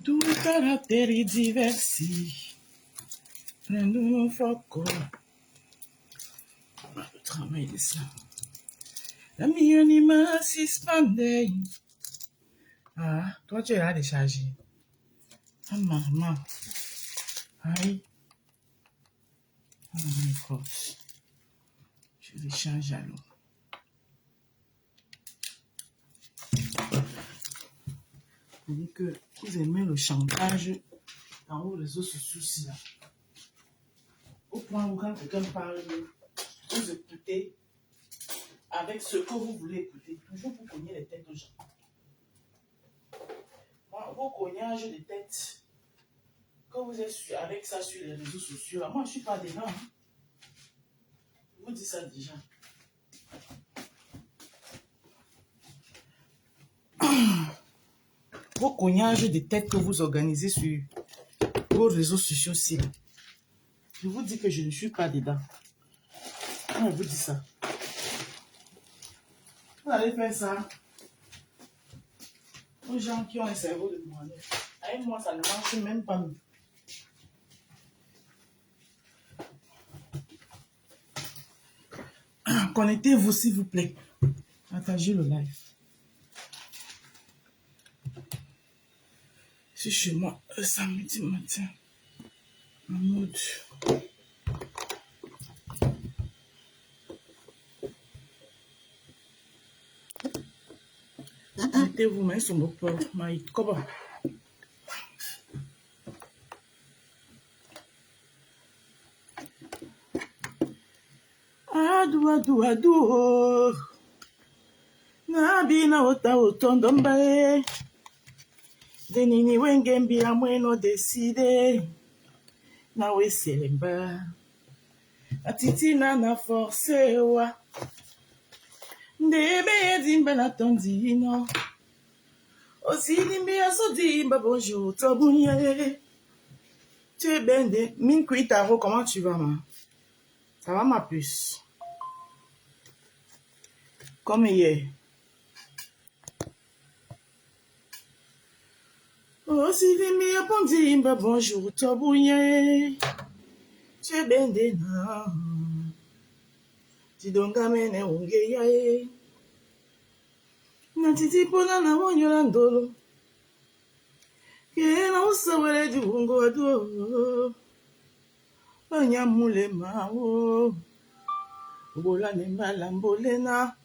Tout caractère diversi. Prendo un foco. Le travail de ça. La mie anima si spande. Ah, toi tu es là déchargé. Ah, maman. Aïe. Oh my God. Je décharge alors. Vous dites que vous aimez le chantage dans vos réseaux sociaux là. Au point où quand quelqu'un parle, vous écoutez avec ce que vous voulez écouter. Toujours vous cognez les têtes aux gens. Moi, vos cognages de tête, quand vous êtes avec ça sur les réseaux sociaux, là, moi je ne suis pas dedans. Hein. Je vous dis ça déjà. Vos cognages de tête que vous organisez sur vos réseaux sociaux aussi. Je vous dis que je ne suis pas dedans. Quand je vous dis ça. Vous allez faire ça aux gens qui ont un cerveau de moine. Avec moi, ça ne marche même pas. Connectez-vous s'il vous plaît. Partagez le live. Je suis chez moi samedi matin. En mode. Mettez-vous, mais sur mon peur. Maït, comment? Adu. Nabi na ota otondo mbae. Denini wenge mbia mweno decide. Na we selemba. Atitina na force wa. Ndebe dimba na tondino. Osi dimbi aso dimba bonjour tobunye. Tu es bende. Minkwit Taro, comment tu vas, ma? Ça va, ma puce? Comme hier. Osi dimbi aso dimba bonjour tobunye. Tu es bende na. Tidonga mene unge yae. Natiti pona na wanyola ndolo. Kena usawele diwungo ado. Anyamule mao. Bola ne malambolena.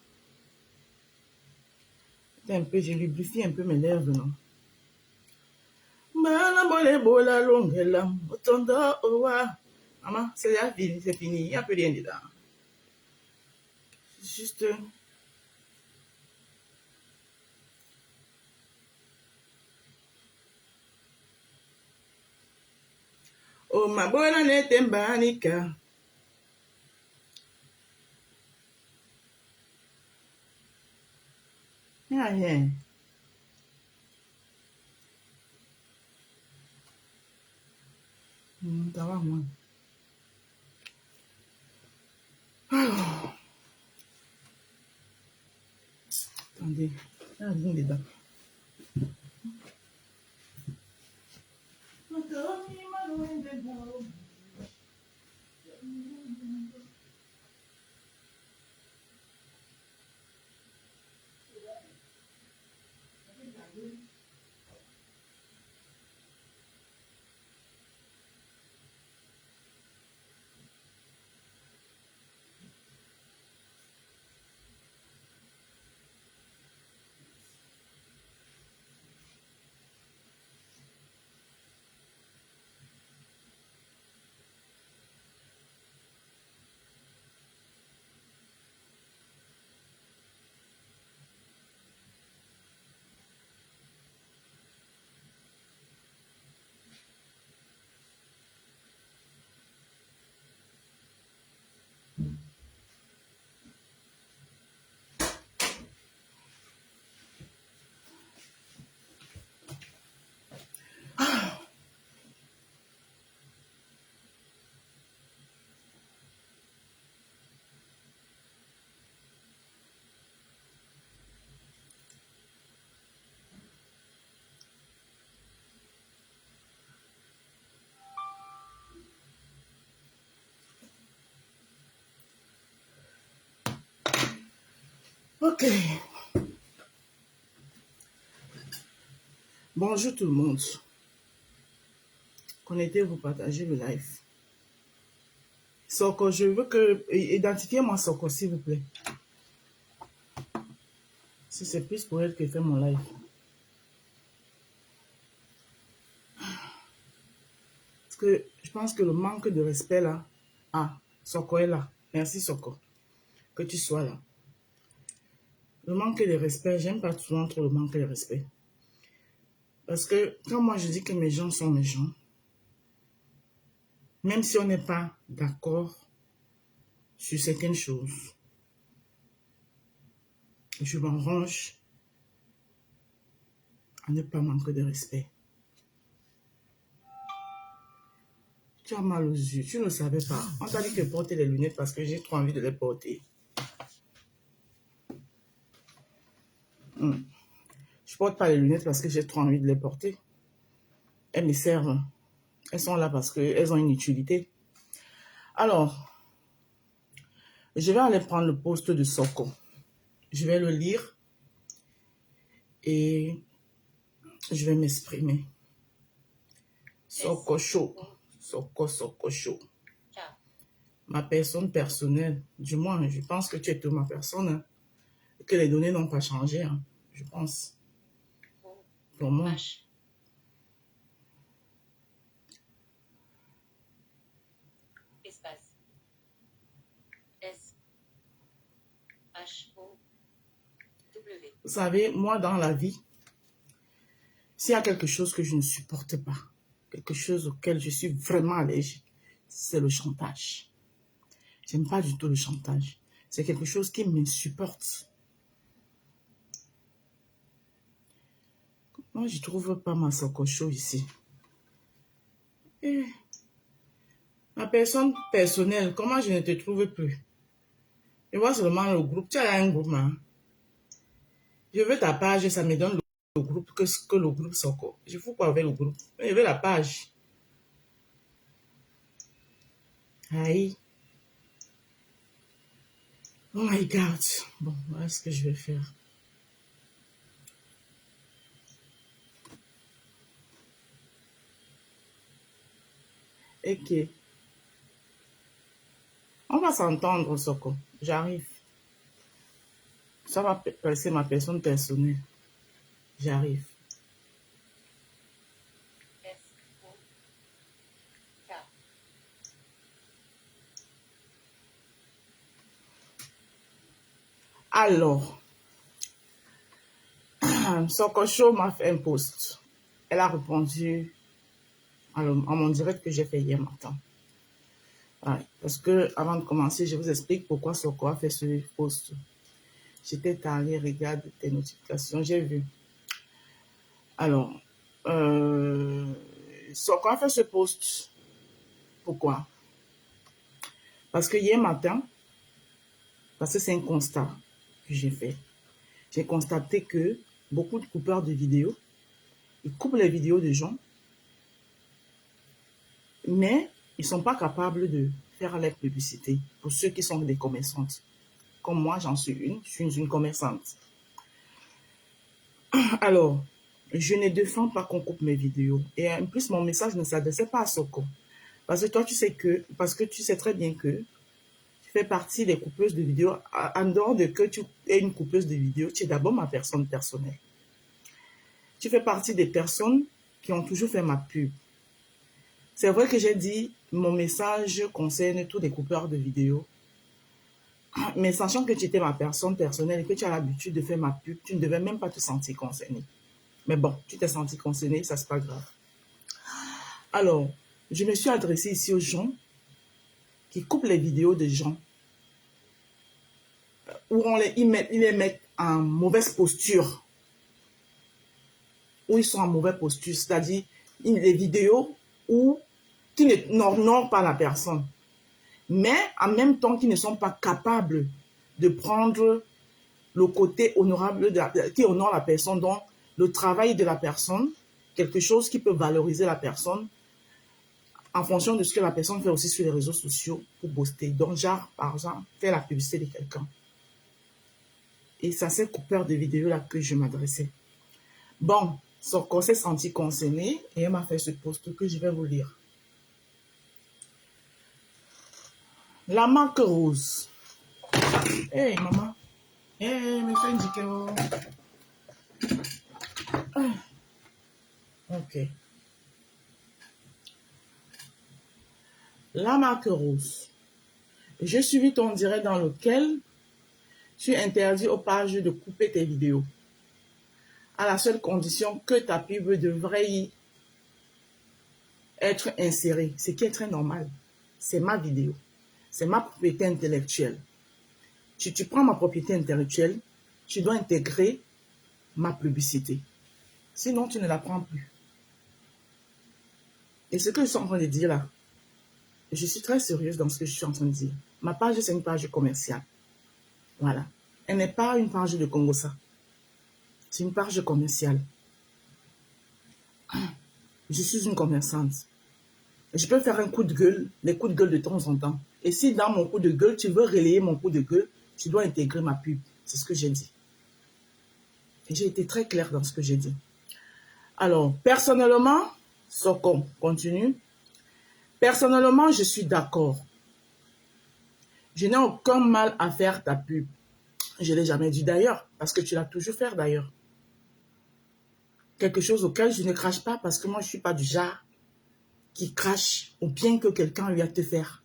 Un peu, j'ai lubrifié un peu mes lèvres, non? Bala bole bola longela. Otondo owa. Maman, c'est fini, c'est fini. Il n'y a plus rien dedans. Juste. Oh, ma bola nete mbanika. Rien. Ça va, moi. Attendez. Il y a rien dedans. Ok. Bonjour tout le monde. Connectez-vous, partagez le live. Soko, je veux que... Identifiez-moi Soko, s'il vous plaît. Si c'est plus pour elle que fait mon live. Parce que je pense que le manque de respect là... Ah, Soko est là. Merci Soko. Que tu sois là. Le manque de respect, j'aime pas souvent trop le manque de respect. Parce que quand moi je dis que mes gens sont mes gens, même si on n'est pas d'accord sur certaines choses, je m'arrange à ne pas manquer de respect. Tu as mal aux yeux, tu ne le savais pas. On t'a dit de porter les lunettes parce que j'ai trop envie de les porter. Je porte pas les lunettes parce que j'ai trop envie de les porter. Elles me servent. Elles sont là parce qu'elles ont une utilité. Alors, je vais aller prendre le poste de Soko. Je vais le lire et je vais m'exprimer. Soko chaud. Soko chaud. Ma personne personnelle, du moins, je pense que tu es de ma personne, hein, que les données n'ont pas changé, hein, je pense. Pour moi. Espace. S. H. O. W. Vous savez, moi, dans la vie, s'il y a quelque chose que je ne supporte pas, quelque chose auquel je suis vraiment allergique, c'est le chantage. J'aime pas du tout le chantage. C'est quelque chose qui m'insupporte. Moi, je ne trouve pas ma Sokocho ici. Et ma personne personnelle, comment je ne te trouve plus? Je vois seulement le groupe. Tu as un groupe, hein? Je veux ta page, ça me donne le groupe que le groupe Soko. Je fous quoi avec le groupe? Je veux la page. Aïe. Oh my God. Bon, voilà ce que je vais faire. Ok. On va s'entendre, Soko. J'arrive. Ça va passer ma personne personnelle. J'arrive. S. O. K. Alors, Soko Show m'a fait un post. Elle a répondu à mon direct que j'ai fait hier matin. Ouais, parce que avant de commencer, je vous explique pourquoi Soko a fait ce post. J'étais allée regarder tes notifications, j'ai vu. Alors, Soko a fait ce post. Pourquoi? Parce que hier matin, parce que c'est un constat que j'ai fait, j'ai constaté que beaucoup de coupeurs de vidéos, ils coupent les vidéos de gens, mais ils ne sont pas capables de faire la publicité pour ceux qui sont des commerçantes. Comme moi, j'en suis une, je suis une commerçante. Alors, je ne défends pas qu'on coupe mes vidéos. Et en plus, mon message ne s'adressait pas à Soko. Parce que toi, parce que tu sais très bien que tu fais partie des coupeuses de vidéos. En dehors de que tu es une coupeuse de vidéos, tu es d'abord ma personne personnelle. Tu fais partie des personnes qui ont toujours fait ma pub. C'est vrai que j'ai dit, mon message concerne tous les coupeurs de vidéos. Mais sachant que tu étais ma personne personnelle et que tu as l'habitude de faire ma pub, tu ne devais même pas te sentir concerné. Mais bon, tu t'es senti concerné, ça c'est pas grave. Alors, je me suis adressée ici aux gens qui coupent les vidéos de gens où ils les mettent en mauvaise posture. Où ils sont en mauvaise posture, c'est-à-dire les vidéos où qui n'honorent pas la personne. Mais en même temps qui ne sont pas capables de prendre le côté honorable qui honore la personne, donc le travail de la personne, quelque chose qui peut valoriser la personne en fonction de ce que la personne fait aussi sur les réseaux sociaux pour booster. Donc, genre, par exemple, faire la publicité de quelqu'un. Et c'est à ces coupeurs de vidéos-là que je m'adressais. Bon, son corps s'est senti concerné et elle m'a fait ce post que je vais vous lire. La marque rose. Hey, maman. Hey, me fais indiquer. Ok. La marque rose. Je suivis ton direct dans lequel tu interdis aux pages de couper tes vidéos, à la seule condition que ta pub devrait y être insérée, ce qui est très normal. C'est ma vidéo, c'est ma propriété intellectuelle. Si tu prends ma propriété intellectuelle, tu dois intégrer ma publicité. Sinon, tu ne la prends plus. Et ce que je suis en train de dire là, je suis très sérieuse dans ce que je suis en train de dire. Ma page, c'est une page commerciale. Voilà. Elle n'est pas une page de Congosa. C'est une page commerciale. Je suis une commerçante. Je peux faire un coup de gueule, les coups de gueule de temps en temps. Et si dans mon coup de gueule, tu veux relayer mon coup de gueule, tu dois intégrer ma pub. C'est ce que j'ai dit. Et j'ai été très claire dans ce que j'ai dit. Alors, personnellement, Socom continue. Personnellement, je suis d'accord. Je n'ai aucun mal à faire ta pub. Je ne l'ai jamais dit d'ailleurs, parce que tu l'as toujours fait d'ailleurs. Quelque chose auquel je ne crache pas, parce que moi, je ne suis pas du genre qui crache au bien que quelqu'un lui a te faire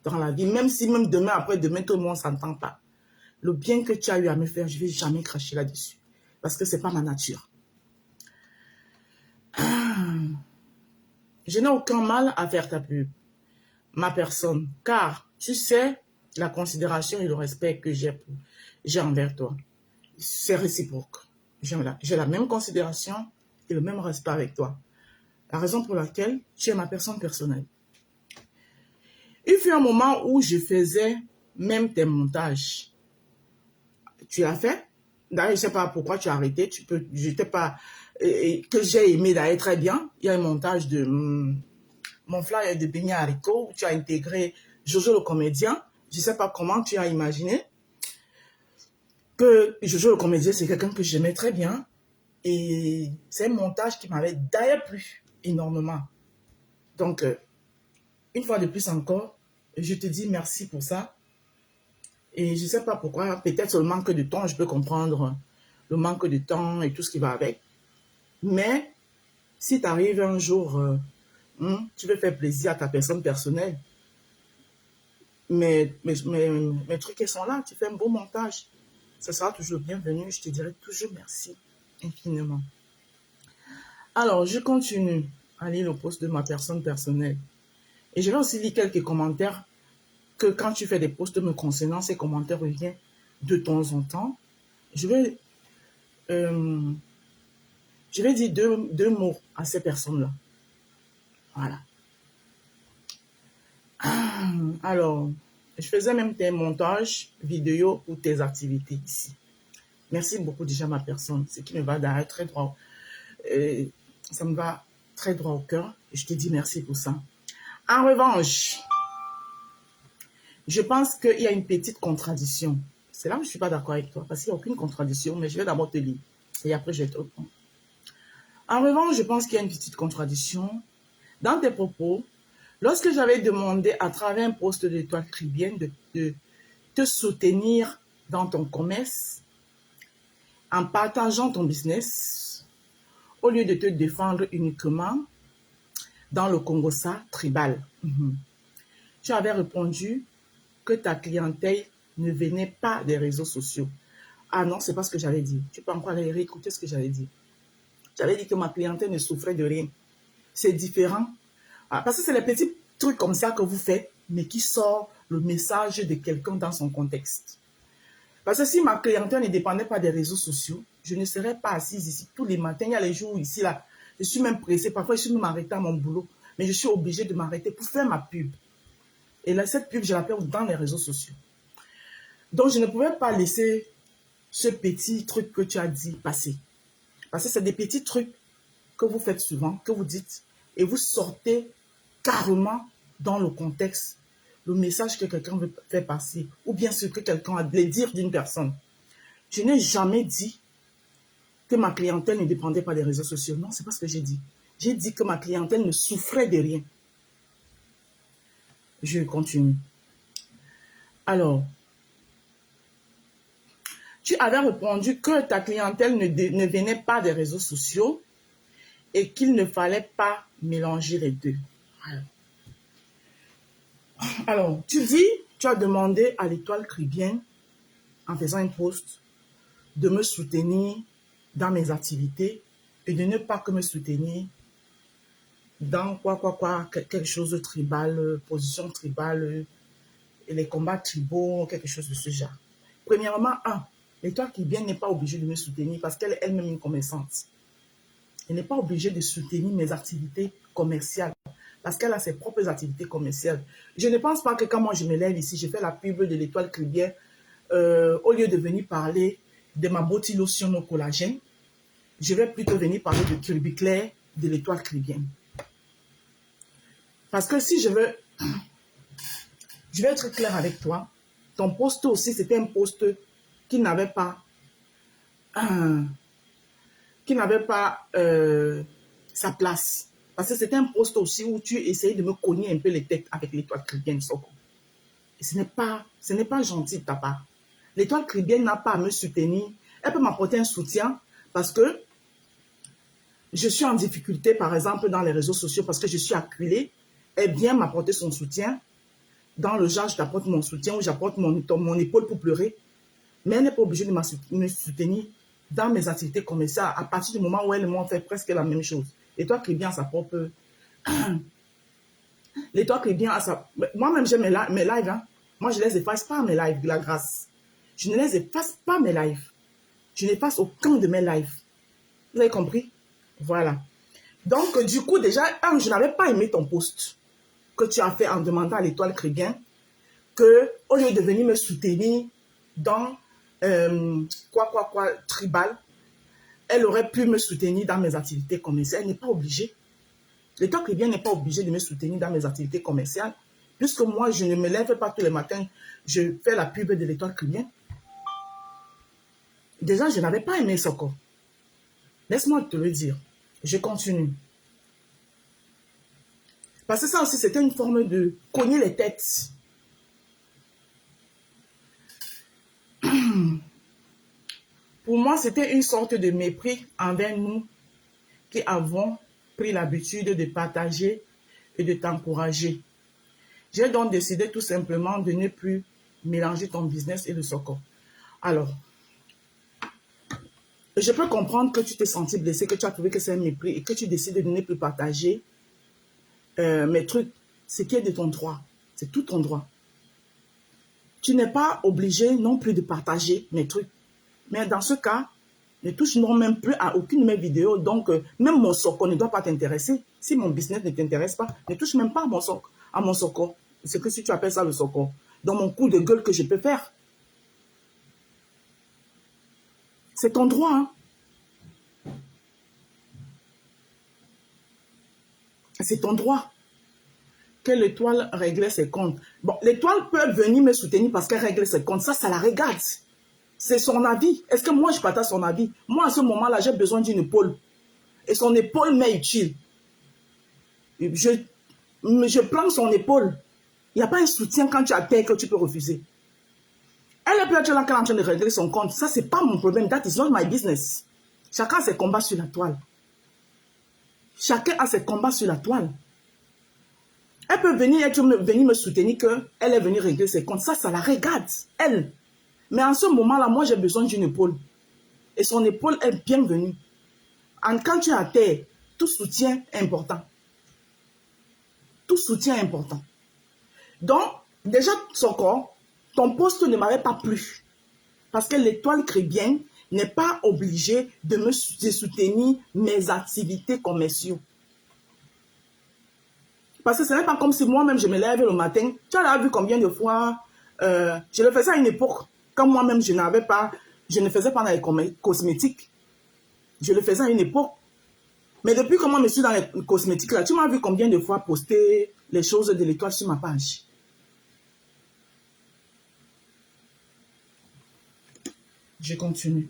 dans la vie. Même si même demain, après-demain, tout le monde ne s'entend pas. Le bien que tu as eu à me faire, je ne vais jamais cracher là-dessus. Parce que ce n'est pas ma nature. Je n'ai aucun mal à faire ta pub, ma personne, car tu sais la considération et le respect que j'ai envers toi. C'est réciproque. J'ai la même considération et le même respect avec toi. La raison pour laquelle tu es ma personne personnelle. Il fut un moment où je faisais même tes montages. Tu l'as fait? D'ailleurs, je ne sais pas pourquoi tu as arrêté. Je n'étais pas... que j'ai aimé d'ailleurs très bien. Il y a un montage de mon flyer de beignets haricots où tu as intégré Jojo le comédien. Je ne sais pas comment tu as imaginé que Jojo le comédien, c'est quelqu'un que j'aimais très bien. Et c'est un montage qui m'avait d'ailleurs plu énormément. Donc, une fois de plus encore, je te dis merci pour ça. Et je ne sais pas pourquoi, peut-être le manque de temps, je peux comprendre le manque de temps et tout ce qui va avec. Mais si tu arrives un jour, tu veux faire plaisir à ta personne personnelle, mes trucs ils sont là, tu fais un beau montage. Ça sera toujours bienvenu, je te dirai toujours merci infiniment. Alors, je continue à lire le post de ma personne personnelle. Et je vais aussi lire quelques commentaires que quand tu fais des posts me concernant, ces commentaires reviennent de temps en temps. Je vais dire deux mots à ces personnes-là. Voilà. Alors, je faisais même tes montages vidéo pour tes activités ici. Merci beaucoup déjà ma personne, ce qui me va d'ailleurs très droit. Ça me va très droit au cœur et je te dis merci pour ça. En revanche, je pense qu'il y a une petite contradiction. C'est là où je ne suis pas d'accord avec toi, parce qu'il n'y a aucune contradiction, mais je vais d'abord te lire. Et après, je vais te répondre. En revanche, je pense qu'il y a une petite contradiction dans tes propos. Lorsque j'avais demandé à travers un poste de toi tribienne de te soutenir dans ton commerce, en partageant ton business, au lieu de te défendre uniquement dans le Congosa tribal. Tu avais répondu que ta clientèle ne venait pas des réseaux sociaux. Ah non, c'est pas ce que j'avais dit. Tu peux encore aller réécouter ce que j'avais dit. J'avais dit que ma clientèle ne souffrait de rien. C'est différent. Parce que c'est les petits trucs comme ça que vous faites, mais qui sort le message de quelqu'un dans son contexte. Parce que si ma clientèle ne dépendait pas des réseaux sociaux, je ne serais pas assise ici tous les matins. Il y a les jours ici, là, je suis même pressée. Parfois, je suis même arrêtée à mon boulot. Mais je suis obligée de m'arrêter pour faire ma pub. Et là, cette pub, je la fais dans les réseaux sociaux. Donc, je ne pouvais pas laisser ce petit truc que tu as dit passer. Parce que c'est des petits trucs que vous faites souvent, que vous dites, et vous sortez carrément dans le contexte, le message que quelqu'un veut faire passer, ou bien ce que quelqu'un a à dire d'une personne. Je n'ai jamais dit que ma clientèle ne dépendait pas des réseaux sociaux. Non, c'est pas ce que j'ai dit. J'ai dit que ma clientèle ne souffrait de rien. Je continue. Alors, tu avais répondu que ta clientèle ne venait pas des réseaux sociaux et qu'il ne fallait pas mélanger les deux. Alors, tu as demandé à l'Étoile Caribbean, en faisant un post, de me soutenir dans mes activités et de ne pas que me soutenir dans quelque chose de tribal, position tribale, et les combats tribaux, quelque chose de ce genre. Premièrement, l'Étoile Caribbean n'est pas obligée de me soutenir parce qu'elle est elle-même une commerçante. Elle n'est pas obligée de soutenir mes activités commerciales parce qu'elle a ses propres activités commerciales. Je ne pense pas que quand moi je me lève ici, je fais la pub de l'Étoile Caribbean, au lieu de venir parler de ma Body Lotion au collagène, je vais plutôt venir parler de Kirby Claire de l'Étoile Caribbean. Parce que si je vais être clair avec toi, ton poste aussi, c'était un poste qui n'avait pas sa place. Parce que c'était un poste aussi où tu essayais de me cogner un peu les têtes avec l'Étoile Caribbean Soko. Et ce n'est pas gentil de ta part. L'Étoile Caribbean n'a pas à me soutenir. Elle peut m'apporter un soutien parce que je suis en difficulté, par exemple, dans les réseaux sociaux parce que je suis acculée. Elle vient m'apporter son soutien. Dans le genre, je t'apporte mon soutien ou j'apporte mon épaule pour pleurer. Mais elle n'est pas obligée de me soutenir dans mes activités commerciales à partir du moment où elle et moi on fait presque la même chose. L'Étoile Caribbean a sa propre... L'Étoile Caribbean a sa... Moi-même, j'ai mes lives. Hein. Moi, je ne les efface pas, mes lives, de la grâce. Je ne les efface pas, mes lives. Je n'efface aucun de mes lives. Vous avez compris? Voilà. Donc, du coup, déjà, je n'avais pas aimé ton post que tu as fait en demandant à l'Étoile Caribbean que, au lieu de venir me soutenir dans tribal, elle aurait pu me soutenir dans mes activités commerciales. Elle n'est pas obligée. L'Étoile Caribbean n'est pas obligé de me soutenir dans mes activités commerciales, puisque moi, je ne me lève pas tous les matins, je fais la pub de l'Étoile Caribbean. Déjà, je n'avais pas aimé Soko. Laisse-moi te le dire. Je continue. Parce que ça aussi, c'était une forme de cogner les têtes. Pour moi, c'était une sorte de mépris envers nous qui avons pris l'habitude de partager et de t'encourager. J'ai donc décidé tout simplement de ne plus mélanger ton business et le Soko. Alors, je peux comprendre que tu t'es senti blessé, que tu as trouvé que c'est un mépris et que tu décides de ne plus partager mes trucs. Ce qui est de ton droit. C'est tout ton droit. Tu n'es pas obligé non plus de partager mes trucs. Mais dans ce cas, ne touche non même plus à aucune de mes vidéos. Donc, même mon Soko ne doit pas t'intéresser. Si mon business ne t'intéresse pas, ne touche même pas à mon Soko. C'est que si tu appelles ça le Soko. Dans mon coup de gueule que je peux faire. C'est ton droit. Hein? C'est ton droit. Que l'Étoile réglait ses comptes. Bon, l'Étoile peut venir me soutenir parce qu'elle règle ses comptes. Ça la regarde. C'est son avis. Est-ce que moi, je partage son avis? Moi, à ce moment-là, j'ai besoin d'une épaule. Et son épaule m'est utile. Je prends son épaule. Il n'y a pas un soutien quand tu as terre que tu peux refuser. Elle peut être là qu'elle est en train de régler son compte. Ça, ce n'est pas mon problème. That is not my business. Chacun a ses combats sur la toile. Chacun a ses combats sur la toile. Elle peut venir me soutenir qu'elle est venue régler ses comptes. Ça la regarde. Elle. Mais en ce moment-là, moi, j'ai besoin d'une épaule. Et son épaule est bienvenue. Quand tu es à terre, tout soutien est important. Tout soutien est important. Donc, déjà, Soko, ton poste ne m'avait pas plu. Parce que l'Étoile Caribbean n'est pas obligée de soutenir mes activités commerciales. Parce que ce n'est pas comme si moi-même, je me lève le matin. Tu as vu combien de fois, je le faisais à une époque, quand moi-même, je ne faisais pas dans les cosmétiques. Je le faisais à une époque. Mais depuis que moi, je suis dans les cosmétiques, là, tu m'as vu combien de fois poster les choses de l'Étoile sur ma page. Je continue.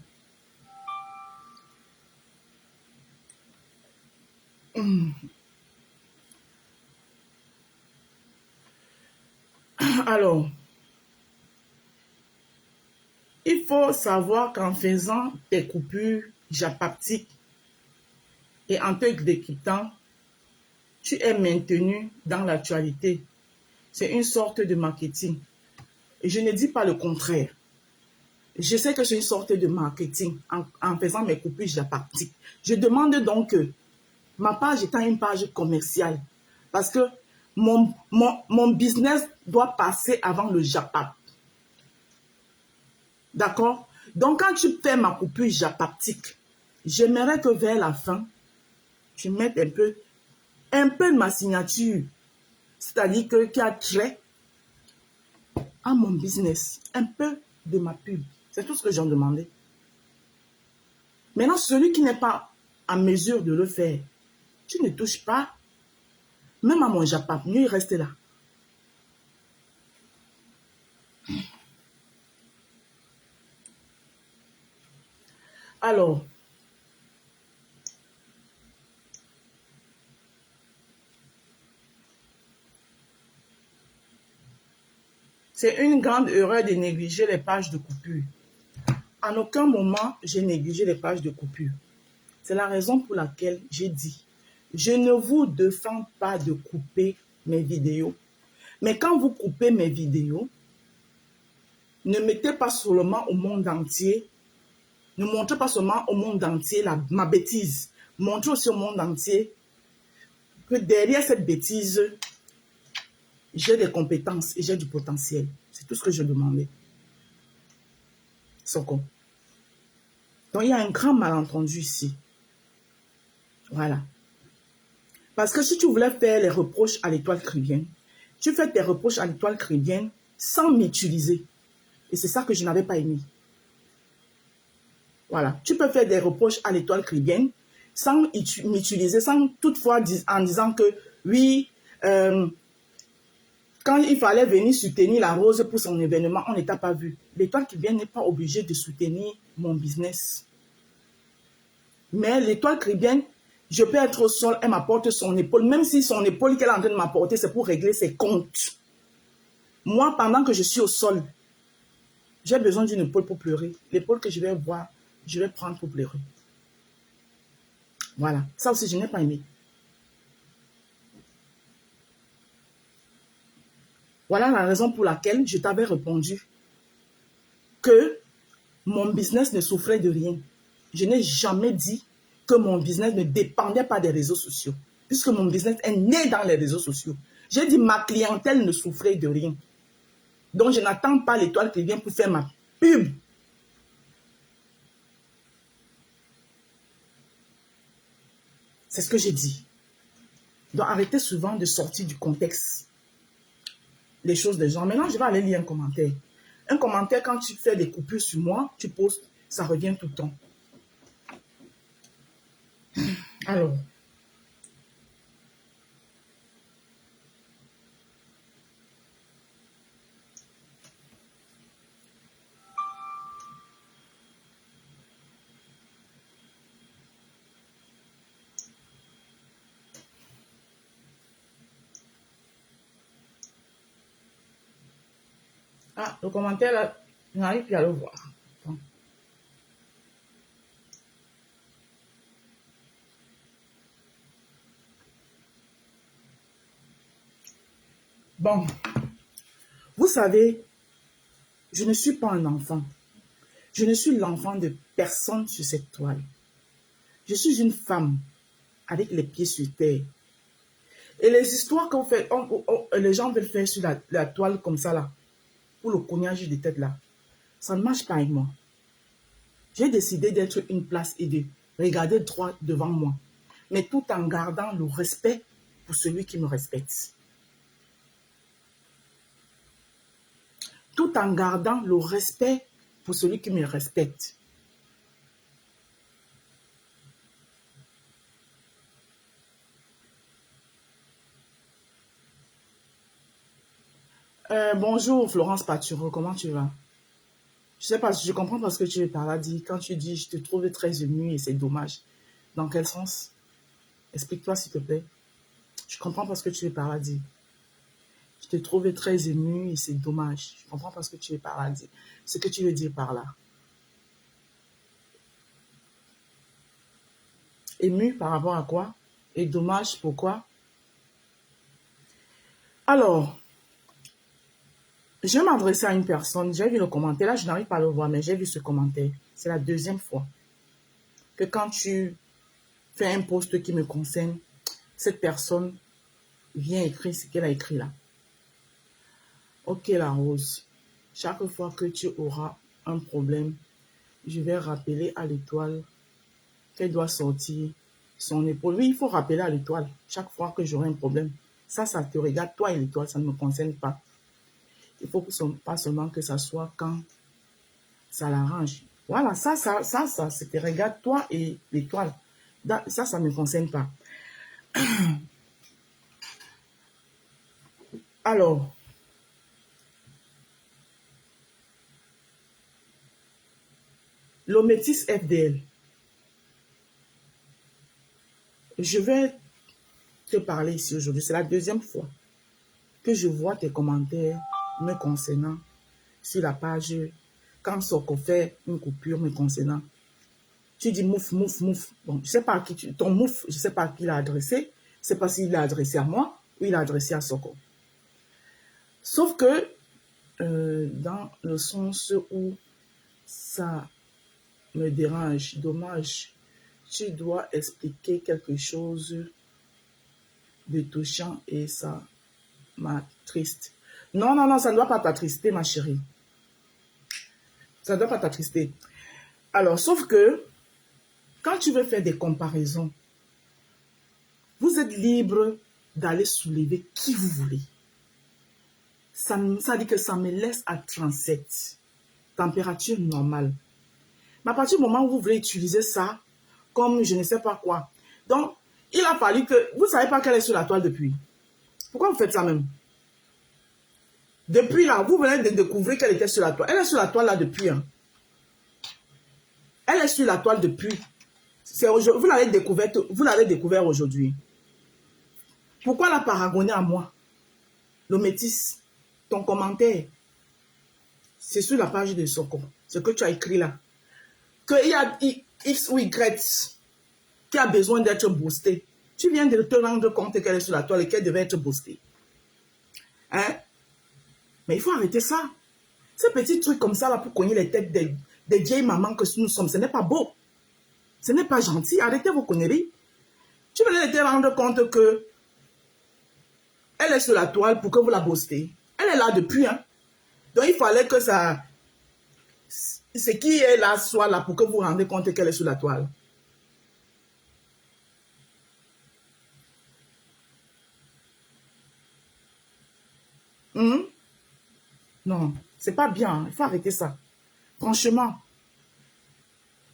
Alors, il faut savoir qu'en faisant des coupures japaptiques et en te décryptant, tu es maintenu dans l'actualité. C'est une sorte de marketing. Et je ne dis pas le contraire. Je sais que c'est une sorte de marketing en faisant mes coupures japaptiques. Je demande donc que ma page étant une page commerciale, parce que mon business doit passer avant le japap. D'accord? Donc, quand tu fais ma coupure japaptique, j'aimerais que vers la fin, tu mettes un peu de ma signature. C'est-à-dire qu'il y a trait à mon business. Un peu de ma pub. C'est tout ce que j'en demandais. Maintenant, celui qui n'est pas en mesure de le faire, tu ne touches pas. Même à mon japap, mieux il reste là. Alors, c'est une grande erreur de négliger les pages de coupure. En aucun moment, j'ai négligé les pages de coupure. C'est la raison pour laquelle j'ai dit, je ne vous défends pas de couper mes vidéos. Mais quand vous coupez mes vidéos, ne mettez pas seulement au monde entier, ne montrez pas seulement au monde entier ma bêtise. Montrez aussi au monde entier que derrière cette bêtise, j'ai des compétences et j'ai du potentiel. C'est tout ce que je demandais. Soko. Donc, il y a un grand malentendu ici. Voilà. Parce que si tu voulais faire les reproches à l'étoile caribéenne, tu fais tes reproches à l'étoile caribéenne sans m'utiliser. Et c'est ça que je n'avais pas aimé. Voilà. Tu peux faire des reproches à l'étoile caribéenne sans m'utiliser, sans toutefois en disant que oui, quand il fallait venir soutenir la Rose pour son événement, on n'était pas vu. L'étoile caribéenne n'est pas obligée de soutenir mon business. Mais l'étoile caribéenne, je peux être au sol, elle m'apporte son épaule. Même si son épaule qu'elle est en train de m'apporter, c'est pour régler ses comptes. Moi, pendant que je suis au sol, j'ai besoin d'une épaule pour pleurer. L'épaule que je vais voir, je vais prendre pour pleurer. Voilà. Ça aussi, je n'ai pas aimé. Voilà la raison pour laquelle je t'avais répondu que mon business ne souffrait de rien. Je n'ai jamais dit que mon business ne dépendait pas des réseaux sociaux, puisque mon business est né dans les réseaux sociaux. J'ai dit ma clientèle ne souffrait de rien. Donc, je n'attends pas l'étoile qui vient pour faire ma pub. C'est ce que j'ai dit. Donc, arrêtez souvent de sortir du contexte les choses des gens. Maintenant, je vais aller lire un commentaire. Un commentaire, quand tu fais des coupures sur moi, tu postes, ça revient tout le temps. Alors, le commentaire là, je n'arrive plus à le voir. Bon, vous savez, je ne suis pas un enfant. Je ne suis l'enfant de personne sur cette toile. Je suis une femme avec les pieds sur terre. Et les histoires qu'on fait, les gens veulent faire sur la toile comme ça là, pour le cognage de tête là, ça ne marche pas avec moi. J'ai décidé d'être une place et de regarder droit devant moi, mais tout en gardant le respect pour celui qui me respecte. Tout en gardant le respect pour celui qui me respecte. Bonjour Florence Patureau, comment tu vas? Je sais pas, je comprends pas ce que tu veux par là dire. Quand tu dis, je te trouve très ému et c'est dommage. Dans quel sens? Explique-toi, s'il te plaît. Je comprends pas ce que tu veux par là dire. Je te trouve très ému et c'est dommage. Je comprends pas ce que tu veux par là dire. Ce que tu veux dire par là. Ému par rapport à quoi? Et dommage, pourquoi? Alors, je vais m'adresser à une personne. J'ai vu le commentaire. Là, je n'arrive pas à le voir, mais j'ai vu ce commentaire. C'est la deuxième fois que quand tu fais un post qui me concerne, cette personne vient écrire ce qu'elle a écrit là. Ok, la Rose. Chaque fois que tu auras un problème, je vais rappeler à l'étoile qu'elle doit sortir son épaule. Oui, il faut rappeler à l'étoile chaque fois que j'aurai un problème. Ça te regarde, toi et l'étoile, ça ne me concerne pas. Il faut pas seulement que ça soit quand ça l'arrange. Voilà, ça te regarde, toi et l'étoile. Ça ne me concerne pas. Alors, le métis FDL. Je vais te parler ici aujourd'hui. C'est la deuxième fois que je vois tes commentaires me concernant sur la page quand Soko fait une coupure me concernant. Tu dis mouf, mouf, mouf. Bon, je sais pas à qui ton mouf, je sais pas à qui il a adressé. Je sais pas s'il l'a adressé à moi ou il l'a adressé à Soko. Sauf que dans le sens où ça me dérange, dommage, tu dois expliquer quelque chose de touchant et ça m'attriste. Non, non, non, ça ne doit pas t'attrister, ma chérie. Ça ne doit pas t'attrister. Alors, sauf que quand tu veux faire des comparaisons, vous êtes libre d'aller soulever qui vous voulez. Ça dit que ça me laisse à 37. Température normale. Mais à partir du moment où vous voulez utiliser ça comme je ne sais pas quoi. Donc, il a fallu que... Vous ne savez pas qu'elle est sur la toile depuis. Pourquoi vous faites ça même? Depuis là, vous venez de découvrir qu'elle était sur la toile. Elle est sur la toile là depuis. Hein. Elle est sur la toile depuis. Vous l'avez découvert aujourd'hui. Pourquoi la paragonner à moi? Le métis, ton commentaire, c'est sur la page de Soko. Ce que tu as écrit là. Qu'il y a X ou Y qui a besoin d'être boosté. Tu viens de te rendre compte qu'elle est sur la toile et qu'elle devait être boostée. Hein? Mais il faut arrêter ça. Ces petits trucs comme ça là pour cogner les têtes des vieilles mamans que nous sommes, ce n'est pas beau. Ce n'est pas gentil. Arrêtez vos conneries. Tu venais de te rendre compte que elle est sur la toile pour que vous la boostez. Elle est là depuis. Hein? Donc il fallait que ça... Ce qui est là soit là pour que vous vous rendez compte qu'elle est sur la toile. Non, c'est pas bien. Il faut arrêter ça. Franchement.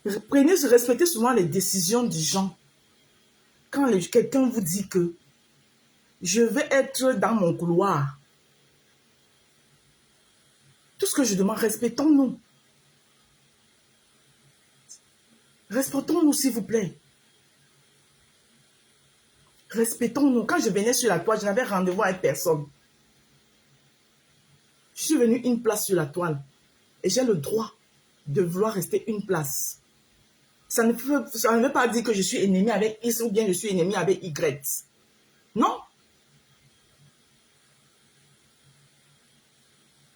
Respectez souvent les décisions des gens. Quand quelqu'un vous dit que je vais être dans mon couloir, tout ce que je demande, respectons-nous. Respectons-nous, s'il vous plaît. Respectons-nous. Quand je venais sur la toile, je n'avais rendez-vous avec personne. Je suis venue une place sur la toile. Et j'ai le droit de vouloir rester une place. Ça ne veut pas dire que je suis ennemi avec X ou bien je suis ennemi avec Y. Non.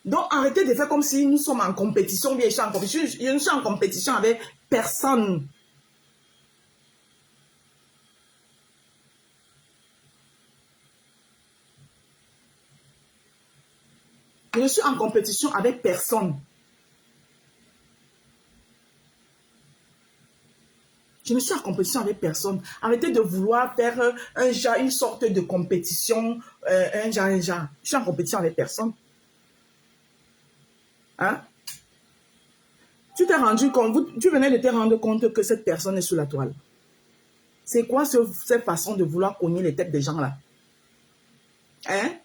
Donc, arrêtez de faire comme si nous sommes en compétition. Bien, je ne suis en compétition avec personne. Je ne suis en compétition avec personne. Je ne suis en compétition avec personne. Arrêtez de vouloir faire une sorte de compétition. Un genre. Je suis en compétition avec personne. Hein? Tu t'es rendu compte, tu venais de te rendre compte que cette personne est sous la toile. C'est quoi cette façon de vouloir cogner les têtes des gens là? Hein?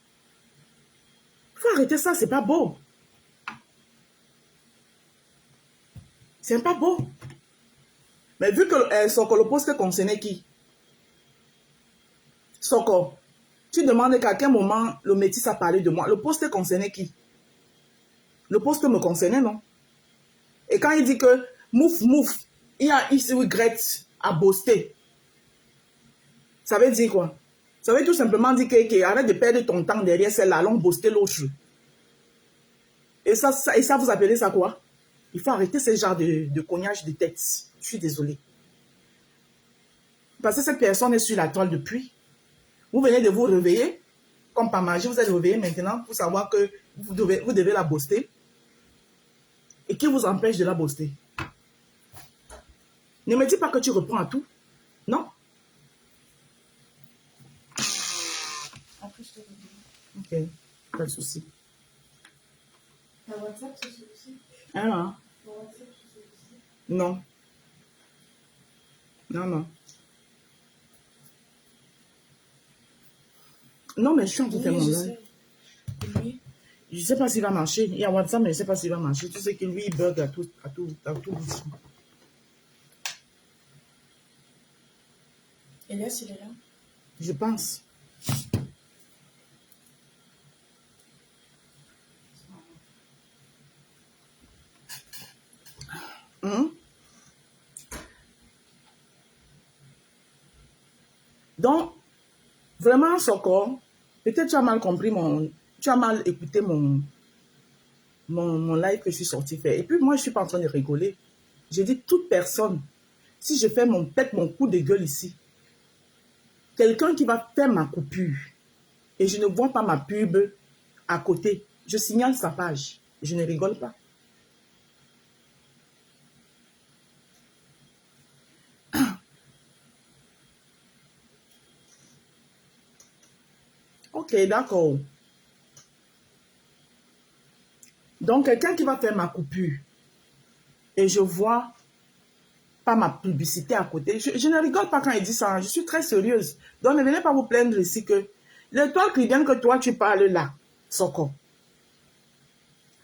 Il faut arrêter ça, c'est pas beau. C'est pas beau. Mais vu que Soko, le poste concernait qui? Soko, tu demandes qu'à quel moment le métis a parlé de moi. Le poste concernait qui? Le poste me concernait, non? Et quand il dit que mouf, il y a XY à boster, ça veut dire quoi? Ça veut tout simplement dire que arrête de perdre ton temps derrière celle-là, allons boster l'autre. Et ça, vous appelez ça quoi? Il faut arrêter ce genre de cognage de tête. Je suis désolée. Parce que cette personne est sur la toile depuis. Vous venez de vous réveiller. Comme par magie, vous êtes réveillé maintenant pour savoir que vous devez la boster. Et qui vous empêche de la boster? Ne me dis pas que tu reprends à tout. Non? Après, je te redis. Ok, pas de souci. Ta WhatsApp, c'est celui-ci? Hein? Ton WhatsApp, c'est celui-ci? Non. Non. Non, mais je suis en train de faire mon live. Oui. Je ne sais pas s'il va marcher. Il y a WhatsApp, mais je ne sais pas s'il va marcher. Tu sais que lui, il bug à tout bout. Elias, il est là? Je pense. Donc, vraiment, Soko, peut-être tu as mal compris tu as mal écouté mon live que je suis sorti faire. Et puis moi, je ne suis pas en train de rigoler. J'ai dit toute personne, si je fais peut-être mon coup de gueule ici, quelqu'un qui va faire ma coupure et je ne vois pas ma pub à côté, je signale sa page. Je ne rigole pas. Ok, d'accord. Donc, quelqu'un qui va faire ma coupure et je vois pas ma publicité à côté, je ne rigole pas quand il dit ça. Je suis très sérieuse. Donc, ne venez pas vous plaindre ici que l'étoile client que toi, tu parles là, Soko.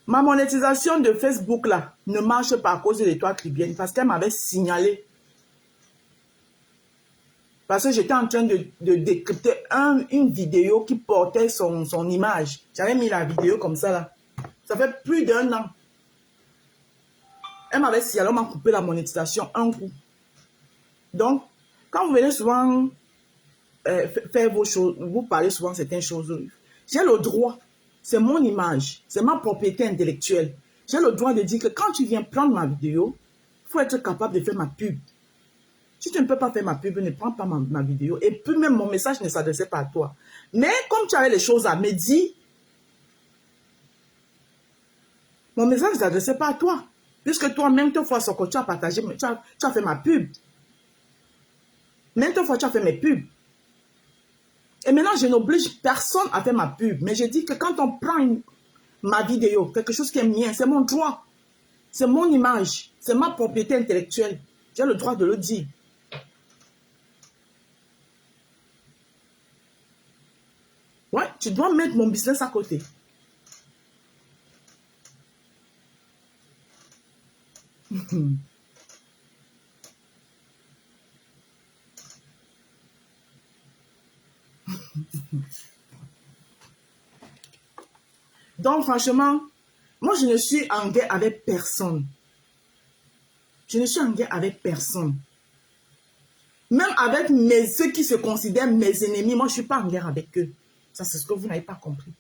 Ma monétisation de Facebook là ne marche pas à cause de l'étoile client parce qu'elle m'avait signalé. Parce que j'étais en train de décrypter une vidéo qui portait son image. J'avais mis la vidéo comme ça là. Ça fait plus d'1 an. Elle m'avait signalé, on m'a coupé la monétisation un coup. Donc, quand vous venez souvent faire vos choses, vous parlez souvent de certaines choses, j'ai le droit, c'est mon image, c'est ma propriété intellectuelle. J'ai le droit de dire que quand tu viens prendre ma vidéo, il faut être capable de faire ma pub. Si tu ne peux pas faire ma pub, ne prends pas ma vidéo. Et puis même mon message ne s'adressait pas à toi. Mais comme tu avais les choses à me dire, mon message ne s'adressait pas à toi. Puisque toi, même deux fois, ce que tu as partagé, tu as fait ma pub. Même deux fois, tu as fait mes pubs. Et maintenant, je n'oblige personne à faire ma pub. Mais je dis que quand on prend ma vidéo, quelque chose qui est mien, c'est mon droit. C'est mon image. C'est ma propriété intellectuelle. J'ai le droit de le dire. Ouais, tu dois mettre mon business à côté. Donc, franchement, moi, je ne suis en guerre avec personne. Je ne suis en guerre avec personne. Même avec ceux qui se considèrent mes ennemis, moi, je ne suis pas en guerre avec eux. Ça, c'est ce que vous n'avez pas compris.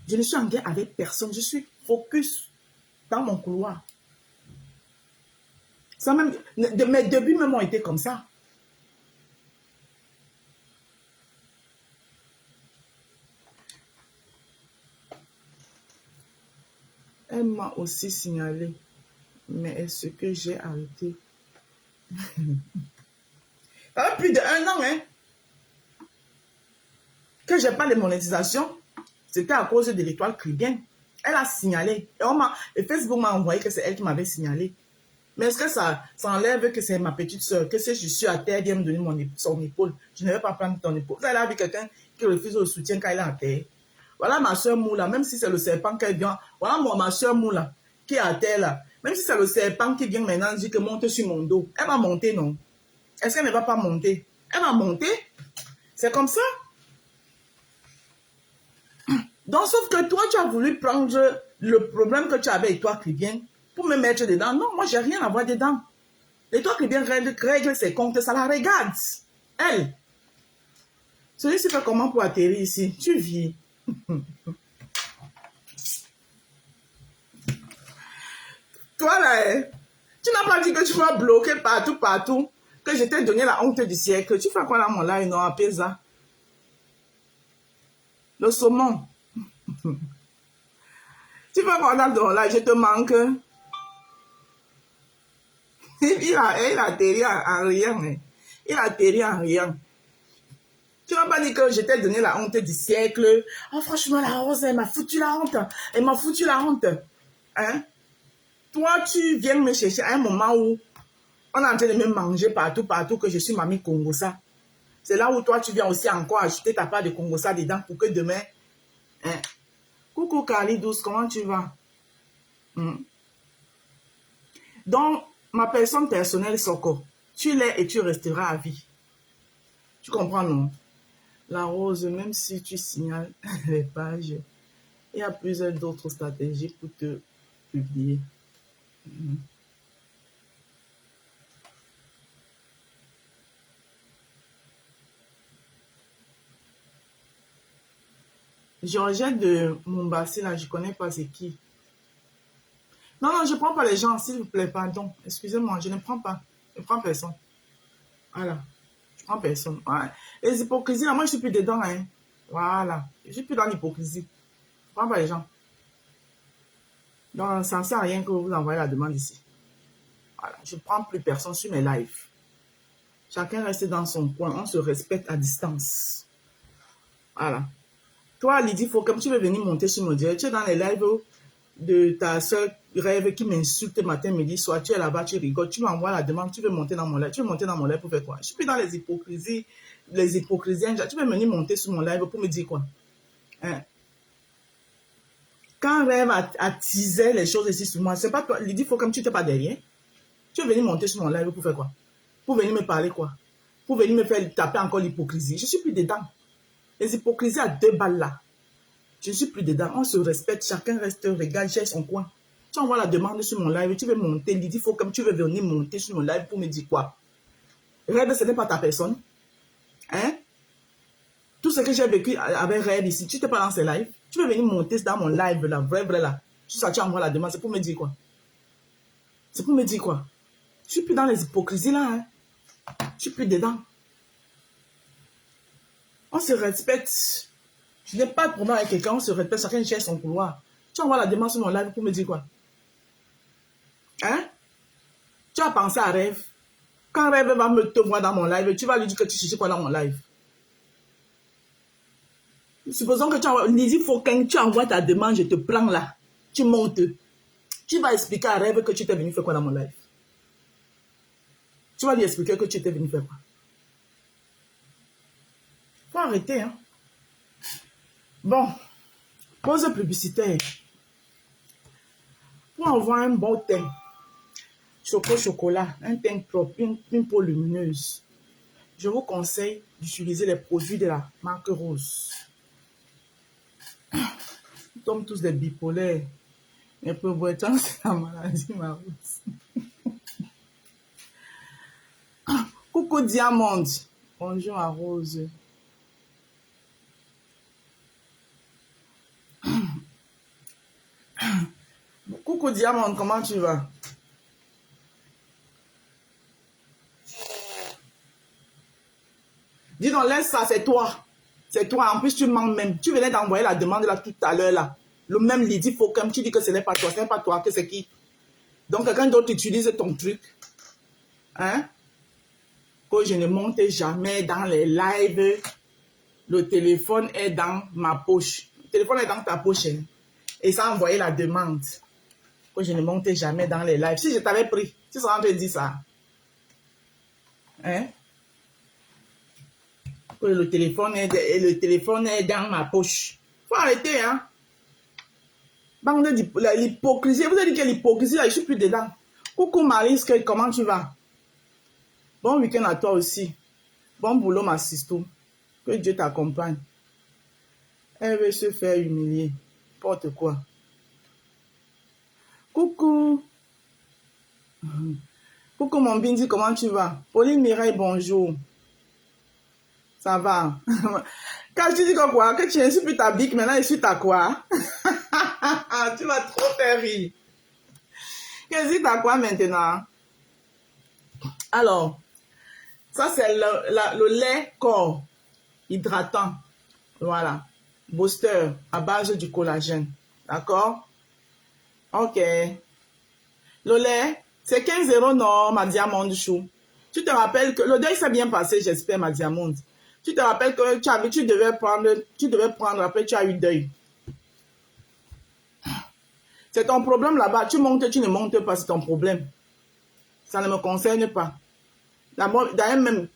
Je ne suis en guerre avec personne. Je suis focus dans mon couloir. Ça même, mes débuts même ont été comme ça. Elle m'a aussi signalé. Mais est-ce que j'ai arrêté? Ça fait plus d'1 an, hein, que je n'ai pas de monétisation. C'était à cause de l'étoile Caribbean. Elle a signalé. Et Facebook m'a envoyé que c'est elle qui m'avait signalé. Mais est-ce que ça enlève que c'est ma petite soeur, que si je suis à terre, elle vient me donner son épaule. Je ne vais pas prendre ton épaule. Vous avez vu quelqu'un qui refuse le soutien quand elle est à terre. Voilà ma soeur Moula, même si c'est le serpent qu'elle vient. Voilà ma soeur Moula qui est à terre là. Même si c'est le serpent qui vient maintenant dire que monte sur mon dos, elle va monter, non? Est-ce qu'elle ne va pas monter? Elle va monter. C'est comme ça. Donc, sauf que toi, tu as voulu prendre le problème que tu avais avec toi, Clivien, pour me mettre dedans. Non, moi, j'ai rien à voir dedans. Et toi, Clivien, règle ses comptes, ça la regarde. Elle. Celui-ci fait comment pour atterrir ici? Tu vis. Toi, là, hein, tu n'as pas dit que tu vas bloquer partout, partout, que je t'ai donné la honte du siècle. Tu fais quoi là, mon là, non, à Pesa? Le saumon. Tu fais quoi là, je te manque. Il a atterri en rien. Hein. Il a atterri en rien. Tu n'as pas dit que je t'ai donné la honte du siècle. Oh, franchement, la Rose, elle m'a foutu la honte. Elle m'a foutu la honte. Hein? Toi, tu viens me chercher à un moment où on est en train de me manger partout, partout, que je suis mamie Congosa. C'est là où toi, tu viens aussi encore ajouter ta part de Congosa dedans pour que demain... Hein? Coucou Carly Douce, comment tu vas? Donc, ma personne personnelle, Soko, tu l'es et tu resteras à vie. Tu comprends, non? La Rose, même si tu signales les pages, il y a plusieurs d'autres stratégies pour te publier. Georgette de Mombassi, là, je ne connais pas c'est qui. Non, non, je ne prends pas les gens, s'il vous plaît, pardon. Excusez-moi, je ne prends pas. Je ne prends personne. Voilà. Je ne prends personne. Ouais. Les hypocrisies, là, moi, je ne suis plus dedans. Hein. Voilà. Je ne suis plus dans l'hypocrisie. Je ne prends pas les gens. Donc, ça ne sert à rien que vous envoyez la demande ici. Voilà. Je ne prends plus personne sur mes lives. Chacun reste dans son coin. On se respecte à distance. Voilà. Toi, Lydie, faut comme tu veux venir monter sur mon direct. Tu es dans les lives de ta soeur Rêve qui m'insulte matin, midi, soir. Tu es là-bas, tu rigoles. Tu m'envoies la demande. Tu veux monter dans mon live. Tu veux monter dans mon live pour faire quoi? Je suis plus dans les hypocrisies. Les hypocrisiens. Tu veux venir monter sur mon live pour me dire quoi? Hein? Quand Rêve attisait les choses ici sur moi, c'est pas toi. Lydie, faut comme tu n'es pas derrière. Tu veux venir monter sur mon live pour faire quoi? Pour venir me parler quoi? Pour venir me faire taper encore l'hypocrisie. Je suis plus dedans. Les hypocrisies à 2 balles là. Je ne suis plus dedans. On se respecte. Chacun reste, regarde, cherche son coin. Tu envoies la demande sur mon live. Tu veux monter. Lydie, faut comme tu veux venir monter sur mon live pour me dire quoi? Rêve, ce n'est pas ta personne. Hein? Tout ce que j'ai vécu avec Rêve ici, tu n'étais pas dans ces lives. Tu veux venir monter dans mon live, là, vrai, là. Tout ça, tu envoies la demande. C'est pour me dire quoi? C'est pour me dire quoi? Je ne suis plus dans les hypocrisies là. Hein? Je ne suis plus dedans. On se respecte. Je n'ai pas de problème avec quelqu'un, on se respecte, chacun cherche son couloir. Tu envoies la demande sur mon live pour me dire quoi? Hein? Tu as pensé à Rêve. Quand Rêve va te voir dans mon live, tu vas lui dire que tu cherches quoi dans mon live? Supposons que tu envoies, Lydie Fauquin, tu envoies ta demande, je te prends là. Tu montes. Tu vas expliquer à Rêve que tu t'es venu faire quoi dans mon live? Tu vas lui expliquer que tu étais venu faire quoi? Faut arrêter, hein? Bon, pause publicitaire. Pour avoir un bon teint, chocolat, un teint propre, une peau lumineuse, je vous conseille d'utiliser les produits de la marque Rose. Nous sommes tous des bipolaires. Mais pour autant, c'est la maladie, ma Rose. Coucou Diamond. Bonjour à Rose. Coucou Diamond, comment tu vas? Dis donc, laisse ça, c'est toi. C'est toi. En plus, tu mens même. Tu venais d'envoyer la demande là tout à l'heure là. Le même Lydie Fauquin, tu dis que ce n'est pas toi. Ce n'est pas toi, que c'est qui? Donc, quelqu'un d'autre utilise ton truc. Hein? Que je ne monte jamais dans les lives. Le téléphone est dans ma poche. Le téléphone est dans ta poche. Hein? Et ça a envoyé la demande. Que je ne monte jamais dans les lives. Si je t'avais pris, tu serais en train de dire ça. Hein? Que le téléphone est dans ma poche. Faut arrêter, hein? Bande l'hypocrisie. Vous avez dit que l'hypocrisie, là, je suis plus dedans. Coucou Maris, comment tu vas? Bon week-end à toi aussi. Bon boulot, ma sisto. Que Dieu t'accompagne. Elle veut se faire humilier. N'importe quoi. Coucou. Coucou mon Bindi, comment tu vas? Pauline Mireille, bonjour. Ça va? Quand tu dis quoi? Que tu insultes ta bique, maintenant je suis ta quoi? Tu vas trop faire rire. Qu'est-ce que t'as quoi maintenant? Alors, ça c'est le lait corps hydratant. Voilà. Booster à base du collagène. D'accord? Ok. Le lait, c'est 15 € non, ma diamante chou. Tu te rappelles que le deuil s'est bien passé, j'espère, ma diamante. Tu te rappelles que tu devais prendre, après tu as eu deuil. C'est ton problème là-bas. Tu montes, tu ne montes pas, c'est ton problème. Ça ne me concerne pas. D'ailleurs, même,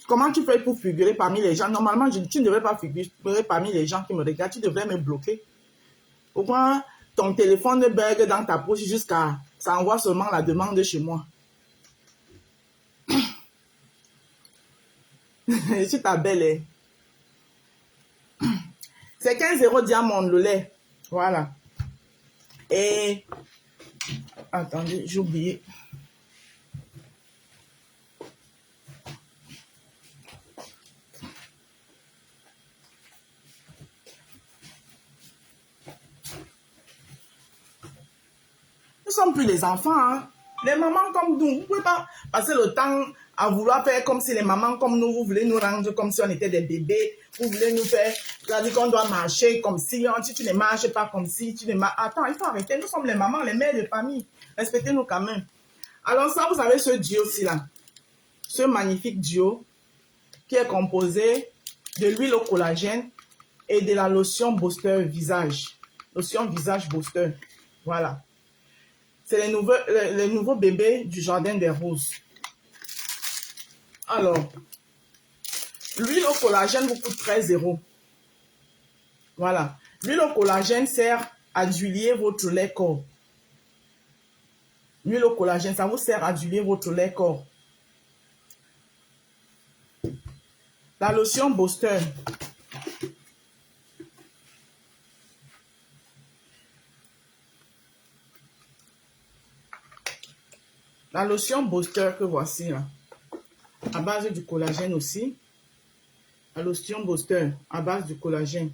comment tu fais pour figurer parmi les gens? Normalement, tu ne devrais pas figurer parmi les gens qui me regardent. Tu devrais me bloquer. Pourquoi ton téléphone bug dans ta poche jusqu'à... Ça envoie seulement la demande chez moi. Je suis ta belle. C'est 15 € diamant le lait. Voilà. Et... Attendez, j'ai oublié. Nous ne sommes plus les enfants, hein. Les mamans comme nous, vous ne pouvez pas passer le temps à vouloir faire comme si les mamans comme nous, vous voulez nous rendre comme si on était des bébés, vous voulez nous faire, c'est-à-dire qu'on doit marcher comme si tu ne marches pas comme si, tu ne marches... Attends, il faut arrêter, nous sommes les mamans, les mères de famille, respectez-nous quand même. Alors ça, vous avez ce duo-ci là, ce magnifique duo qui est composé de l'huile au collagène et de la lotion booster visage, lotion visage booster, voilà. C'est les nouveaux bébés du jardin des roses. Alors, l'huile au collagène vous coûte 13 €. Voilà. L'huile au collagène sert à diluer votre lait corps. L'huile au collagène, ça vous sert à diluer votre lait corps. La lotion booster. La lotion booster que voici là, à base du collagène aussi. La lotion booster à base du collagène.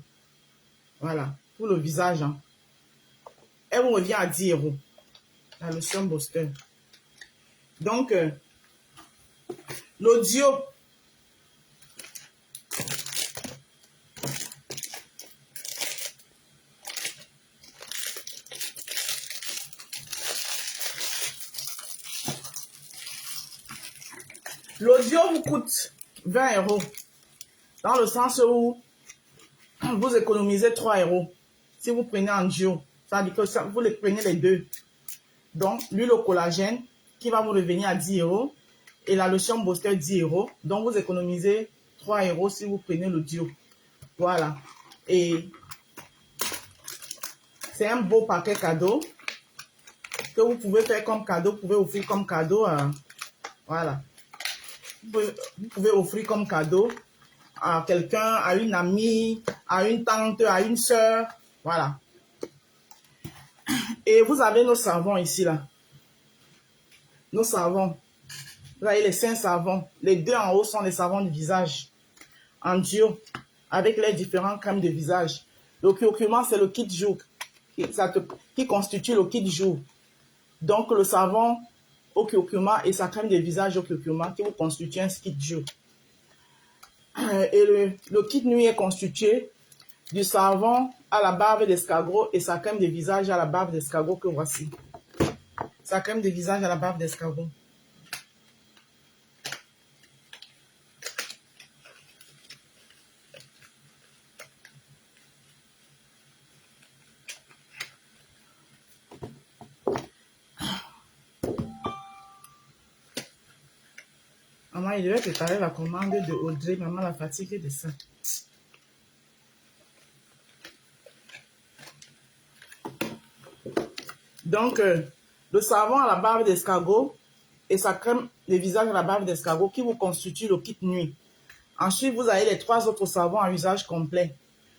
Voilà, pour le visage. Hein. Elle vous revient à 10 €. La lotion booster. Donc, l'audio. L'audio vous coûte 20 €. Dans le sens où vous économisez 3 € si vous prenez en duo. Ça veut dire que vous les prenez les deux. Donc, l'huile au collagène qui va vous revenir à 10 € et la lotion booster 10 €. Donc, vous économisez 3 € si vous prenez le duo. Voilà. Et c'est un beau paquet cadeau que vous pouvez faire comme cadeau. Vous pouvez offrir comme cadeau. Voilà. Vous pouvez offrir comme cadeau à quelqu'un, à une amie, à une tante, à une soeur. Voilà. Et vous avez nos savons ici, là. Nos savons. Vous avez les 5 savons. Les deux en haut sont les savons du visage. En duo. Avec les différentes crèmes de visage. Le curcuma, c'est le kit jour. Qui constitue le kit jour. Donc, le savon au curcuma et sa crème de visage au curcuma qui vous constitue un kit jour. Et le kit nuit est constitué du savon à la barbe d'escargot et sa crème de visage à la barbe d'escargot que voici. Sa crème de visage à la barbe d'escargot. Maman, il devait préparer la commande de Audrey. Maman l'a fatiguée de ça. Donc, le savon à la bave d'escargot et sa crème de visage à la bave d'escargot qui vous constitue le kit nuit. Ensuite, vous avez les 3 autres savons à usage complet.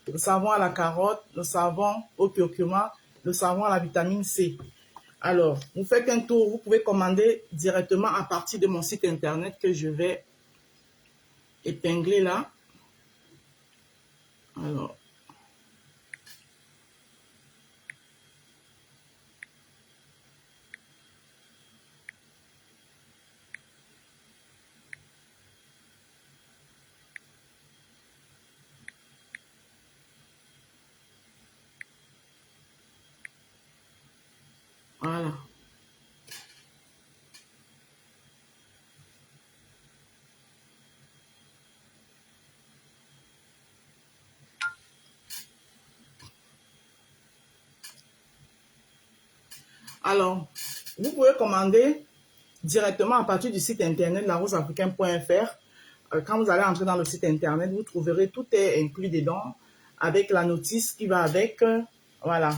Le savon à la carotte, le savon au curcuma, le savon à la vitamine C. Alors, vous faites un tour, vous pouvez commander directement à partir de mon site internet que je vais épingler là. Alors, voilà. Alors, vous pouvez commander directement à partir du site internet laroseafricaine.fr. Quand vous allez entrer dans le site internet, vous trouverez tout est inclus dedans avec la notice qui va avec, voilà,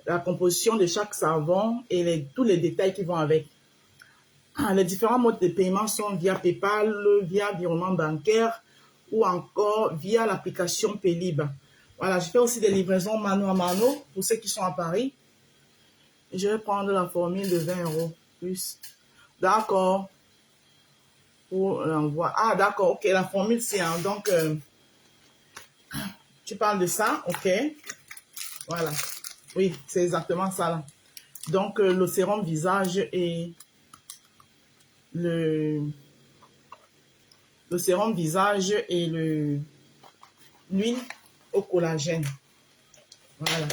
la composition de chaque savon et tous les détails qui vont avec. Les différents modes de paiement sont via PayPal, via virement bancaire ou encore via l'application Paylib. Voilà, je fais aussi des livraisons mano à mano pour ceux qui sont à Paris. Je vais prendre la formule de 20 € plus. D'accord. Pour l'envoi. Ah, d'accord. Ok, la formule, c'est donc, tu parles de ça. Ok. Voilà. Oui, c'est exactement ça là. Donc, le sérum visage et le sérum visage et l'huile au collagène. Voilà.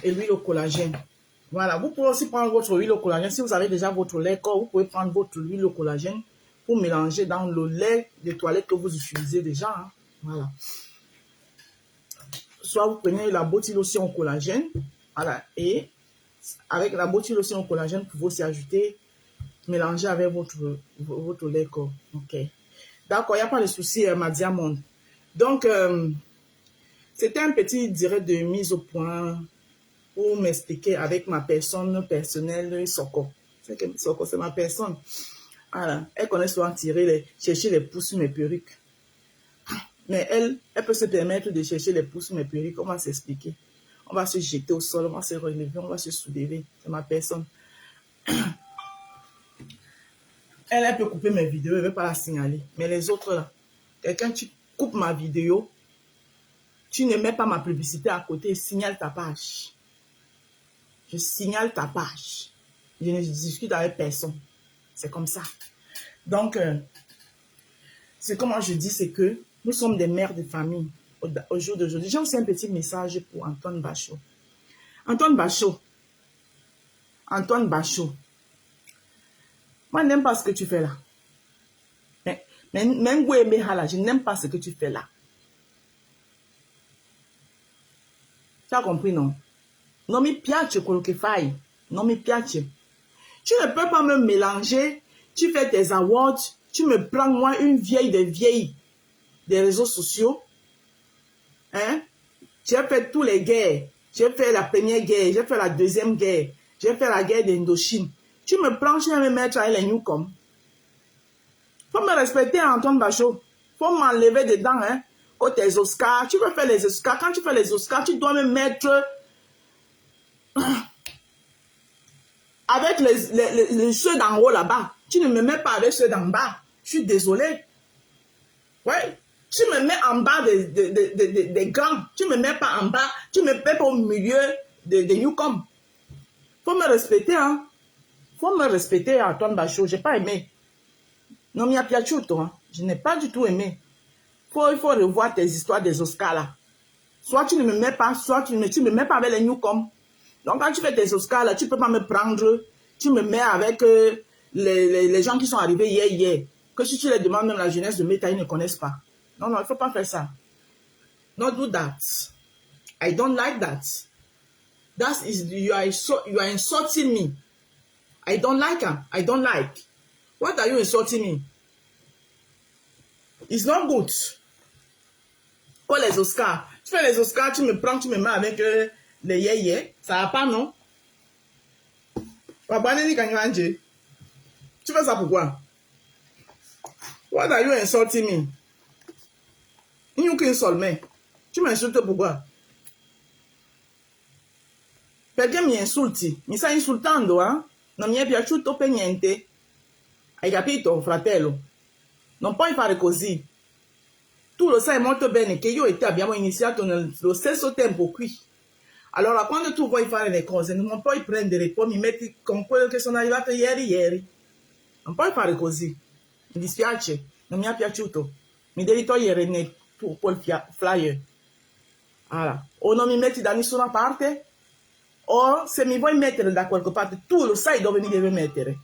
Et l'huile au collagène. Voilà. Vous pouvez aussi prendre votre huile au collagène. Si vous avez déjà votre lait corps, vous pouvez prendre votre huile au collagène pour mélanger dans le lait de toilette que vous utilisez déjà. Hein. Voilà. Soit vous prenez la bottine lotion au collagène. Voilà. Et avec la bottine lotion au collagène, vous pouvez aussi ajouter, mélanger avec votre lait corps. Ok. D'accord, il n'y a pas de souci, ma diamante. Donc, c'était un petit direct de mise au point pour m'expliquer avec ma personne personnelle, Soko. Soko, c'est ma personne. Voilà. Elle connaît souvent chercher les pouces sur mes perruques. Mais elle peut se permettre de chercher les pouces sur mes perruques. On va s'expliquer. On va se jeter au sol, on va se relever, on va se soulever. C'est ma personne. Elle peut couper mes vidéos, elle ne veut pas la signaler. Mais les autres là, quelqu'un, tu coupes ma vidéo, tu ne mets pas ma publicité à côté, signale ta page. Je signale ta page. Je ne discute avec personne. C'est comme ça. Donc, ce que moi je dis, c'est que nous sommes des mères de famille au jour d'aujourd'hui. J'ai aussi un petit message pour Antoine Bachot. Antoine Bachot. Moi, je n'aime pas ce que tu fais là. Même je n'aime pas ce que tu fais là. Tu as compris, non? Non mi piace quello che fai. Non mi piace. Tu ne peux pas me mélanger. Tu fais tes awards. Tu me prends, moi, une vieille des vieilles des réseaux sociaux. Hein? J'ai fait tous les guerres. J'ai fait la première guerre. J'ai fait la deuxième guerre. J'ai fait la guerre d'Indochine. Tu me prends, tu vas me mettre avec les newcoms. Faut me respecter, Antoine Bachot. Faut m'enlever dedans, hein. Oh, tes Oscars. Tu veux faire les Oscars. Quand tu fais les Oscars, tu dois me mettre avec ceux d'en haut là-bas. Tu ne me mets pas avec ceux d'en bas. Je suis désolée. Ouais. Tu me mets en bas des grands. Tu ne me mets pas en bas. Tu me mets pas au milieu des newcoms. Faut me respecter, hein. Faut me respecter, Antoine Bachot. J'ai pas aimé. Non, mais il y a piaciuto, hein. Je n'ai pas du tout aimé. Il faut revoir tes histoires des Oscars là. Soit tu ne me mets pas, soit tu ne me mets pas avec les newcoms. Donc quand tu fais tes Oscars là, tu ne peux pas me prendre. Tu me mets avec les gens qui sont arrivés hier. Que si tu les demandes même la jeunesse de Meta, ils ne connaissent pas. Non, il ne faut pas faire ça. Don't do that. I don't like that. You are insulting me. I don't like her. I don't like. What are you insulting me? It's not good. Oh, les Oscars. Tu fais les Oscars, tu me prends, tu me mets avec les yéyés. Ça va pas, non? Babaneni Kanyanje. Tu fais ça pourquoi? What are you insulting me? You can insult me. Tu m'insultes pourquoi? Perché mi insulti? Mi stai insultando, eh? Non mi è piaciuto per niente. Hai capito, fratello? Non puoi fare così. Tu lo sai molto bene che io e te abbiamo iniziato nello stesso tempo qui. Allora, quando tu vuoi fare le cose, non puoi prendere e poi mi metti con quello che sono arrivato ieri. Non puoi fare così. Mi dispiace, non mi è piaciuto. Mi devi togliere nel tuo flyer. Allora, o non mi metti da nessuna parte, o se mi vuoi mettere da qualche parte, tu lo sai dove mi devi mettere.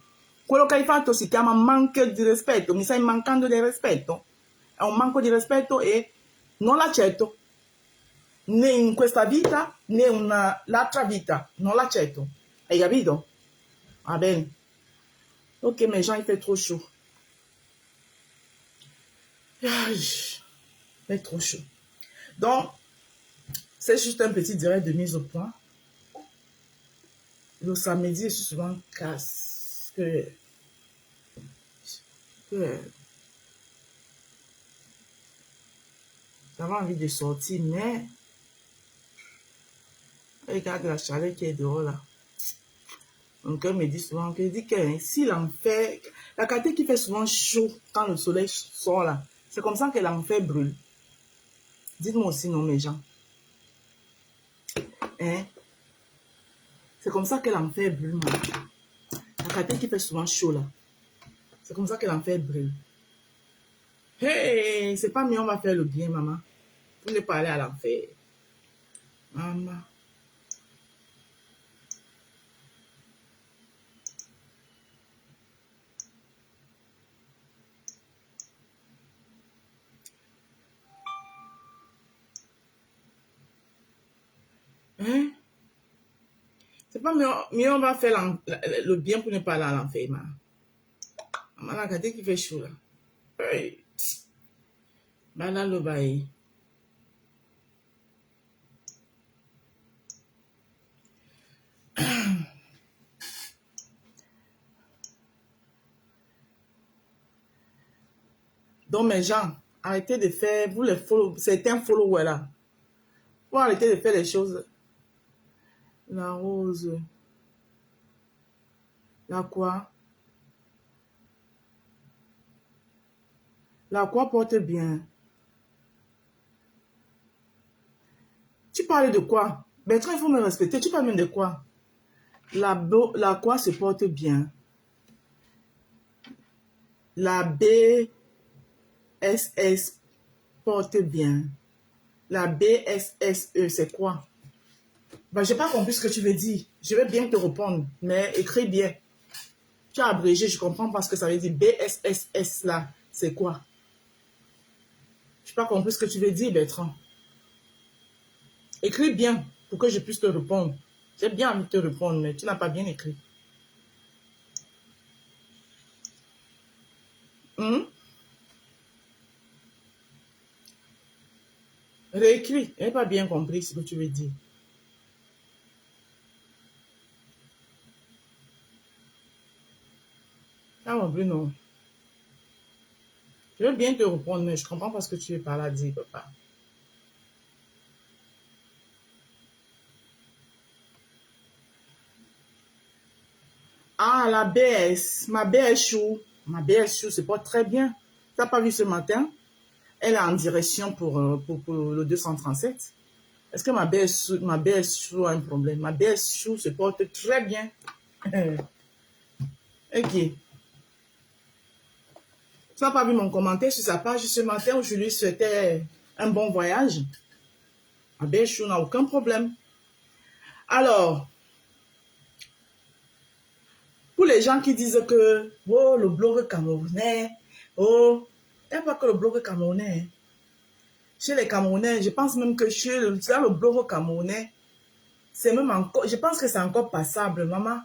Quello che hai fatto si chiama manco di rispetto. Mi stai mancando di rispetto. È un manco di rispetto e non l'accetto. Né in questa vita, né in l'altra vita. Non l'accetto. Hai capito? Va bene. Ok, mes gens, il fait trop chaud. Il fait trop chaud. Donc, c'est juste un petit direct de mise au point. Le samedi, je suis souvent casse. J'avais envie de sortir, mais regarde la chaleur qui est dehors là. Mon cœur me dit souvent que si l'enfer, la qualité qui fait souvent chaud quand le soleil sort là, c'est comme ça que l'enfer brûle. Dites-moi aussi non, mes gens. Hein? C'est comme ça que l'enfer brûle. La qualité qui fait souvent chaud là, c'est comme ça que l'enfer brûle. Hey, c'est pas mieux, on va faire le bien, maman. Pour ne pas aller à l'enfer. Maman. Hein? C'est pas mieux, on va faire le bien pour ne pas aller à l'enfer, maman. Maman, la qualité qui fait chaud là. Hey. Bah là, le bail. Donc, mes gens, arrêtez de faire, vous les certains followers là, vous arrêtez de faire les choses. La rose. La quoi? La quoi porte bien. Tu parles de quoi? Bertrand, il faut me respecter. Tu parles même de quoi? La quoi se porte bien. La BSS porte bien. La BSSE, c'est quoi? Ben, j'ai pas compris ce que tu veux dire. Je vais bien te répondre, mais écris bien. Tu as abrégé, je comprends pas ce que ça veut dire. BSSS là, c'est quoi? Je n'ai pas compris ce que tu veux dire, Bertrand. Écris bien pour que je puisse te répondre. J'ai bien envie de te répondre, mais tu n'as pas bien écrit. Réécris. Je n'ai pas bien compris ce que tu veux dire. Ah, mon Bruno. Je veux bien te répondre, mais je ne comprends pas ce que tu veux par là dire, papa. Ah, la BS. Ma BS chou. Ma BS chou se porte très bien. Tu n'as pas vu ce matin? Elle est en direction pour le 237. Est-ce que ma BS chou a un problème? Ma BS chou se porte très bien. Ok. Tu n'as pas vu mon commentaire sur sa page ce matin où je lui souhaitais un bon voyage? Ma BS chou n'a aucun problème. Alors, pour les gens qui disent que oh, le blog camerounais, oh, il n'y a pas que le blog camerounais. Chez les Camerounais, je pense même que dans le blog camerounais, c'est même encore, je pense que c'est encore passable, maman.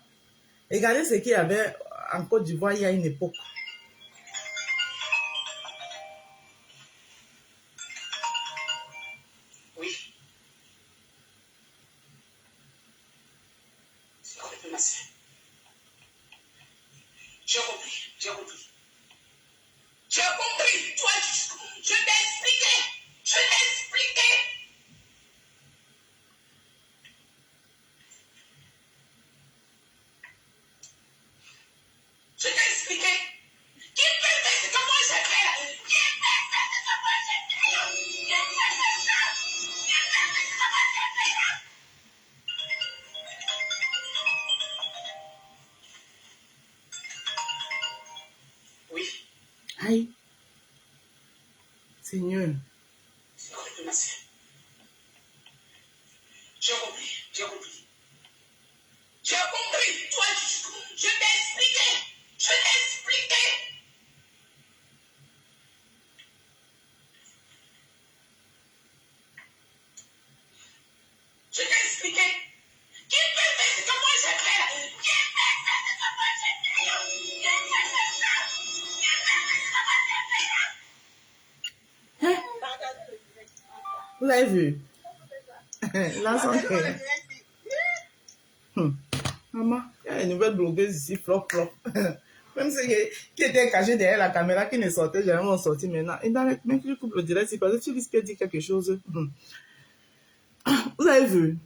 Regardez ce qu'il y avait en Côte d'Ivoire il y a une époque. Oui. C'est merci. J'ai compris. J'ai compris. Toi, je t'ai expliqué. Je t'ai expliqué. Je t'ai expliqué. Qui peut faire ce que moi j'ai fait? Qui peut faire ce que moi j'ai fait? Qui peut faire ça? Qui peut faire ce que moi j'ai fait? Oui. Aïe. Seigneur. C'est quoi le masque? J'ai compris. J'ai compris. J'ai compris. Toi, je t'ai expliqué. Je t'ai expliqué. Je t'ai expliqué. Qui peut faire ce que moi j'ai fait? Qui peut faire ce que moi j'ai fait? Qui peut faire ça? Qui peut faire ce que moi j'ai fait? Hein? Vous avez vu? Là, maman, il y a une nouvelle blogueuse ici, flop, flop. Même ceux qui étaient cachés derrière la caméra, qui ne sortaient jamais, vont sortir maintenant. Et dans les même que je coupe le direct, c'est parce que tu risques de dire quelque chose. Vous avez vu?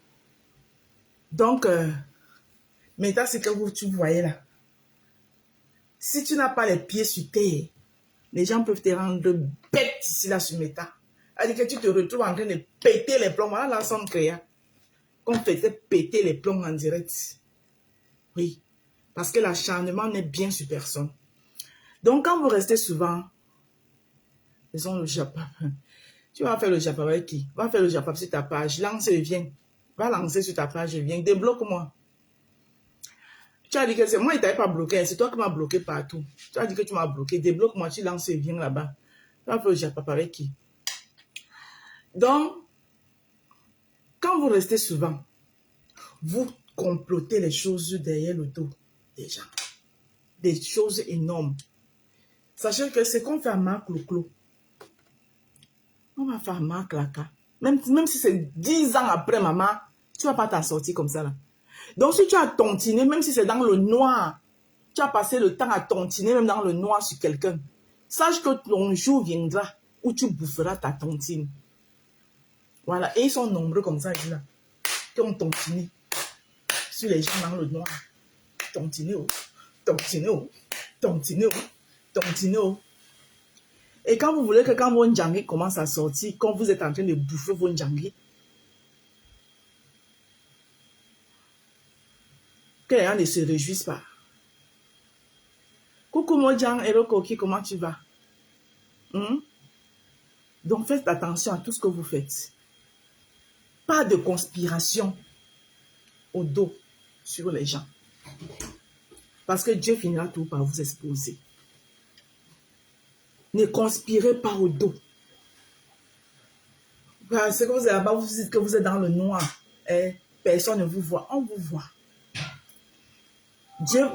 Donc, maintenant, c'est que tu voyais là. Si tu n'as pas les pieds sur terre, les gens peuvent te rendre bête ici là sur Meta. C'est-à-dire que tu te retrouves en train de péter les plombs. Voilà l'ensemble créa. Qu'on faisait péter les plombs en direct. Oui. Parce que l'acharnement n'est bien sur personne. Donc, quand vous restez souvent, faisons le Japap. Tu vas faire le Japap avec qui? Va faire le Japap sur ta page. Lance et viens. Va lancer sur ta page et viens. Débloque-moi. Tu as dit que c'est moi, il ne t'avait pas bloqué. C'est toi qui m'as bloqué partout. Tu as dit que tu m'as bloqué. Débloque-moi. Tu lances et viens là-bas. Tu vas faire le Japap avec qui? Donc, quand vous restez souvent, vous complotez les choses derrière le dos des gens. Des choses énormes. Sachez que c'est qu'on fait à Marc Leclos. On va faire Marc Laka. Même si c'est 10 ans après maman, tu ne vas pas t'en sortir comme ça là. Donc si tu as tontiné, même si c'est dans le noir, tu as passé le temps à tontiner même dans le noir sur quelqu'un, sache que ton jour viendra où tu boufferas ta tontine. Voilà. Et ils sont nombreux comme ça là, qui ont tontiné sur les gens dans le noir. Tontiné, tontiné, tontiné, tontiné. Et quand vous voulez que quand vos njangis commencent à sortir, quand vous êtes en train de bouffer vos njangis, que les gens ne se réjouissent pas. Coucou mon Djang, Hello Koki, comment tu vas? Donc faites attention à tout ce que vous faites. Pas de conspiration au dos sur les gens. Parce que Dieu finira tout par vous exposer. Ne conspirez pas au dos. C'est que vous êtes là-bas, vous dites que vous êtes dans le noir. Et personne ne vous voit. On vous voit. Dieu,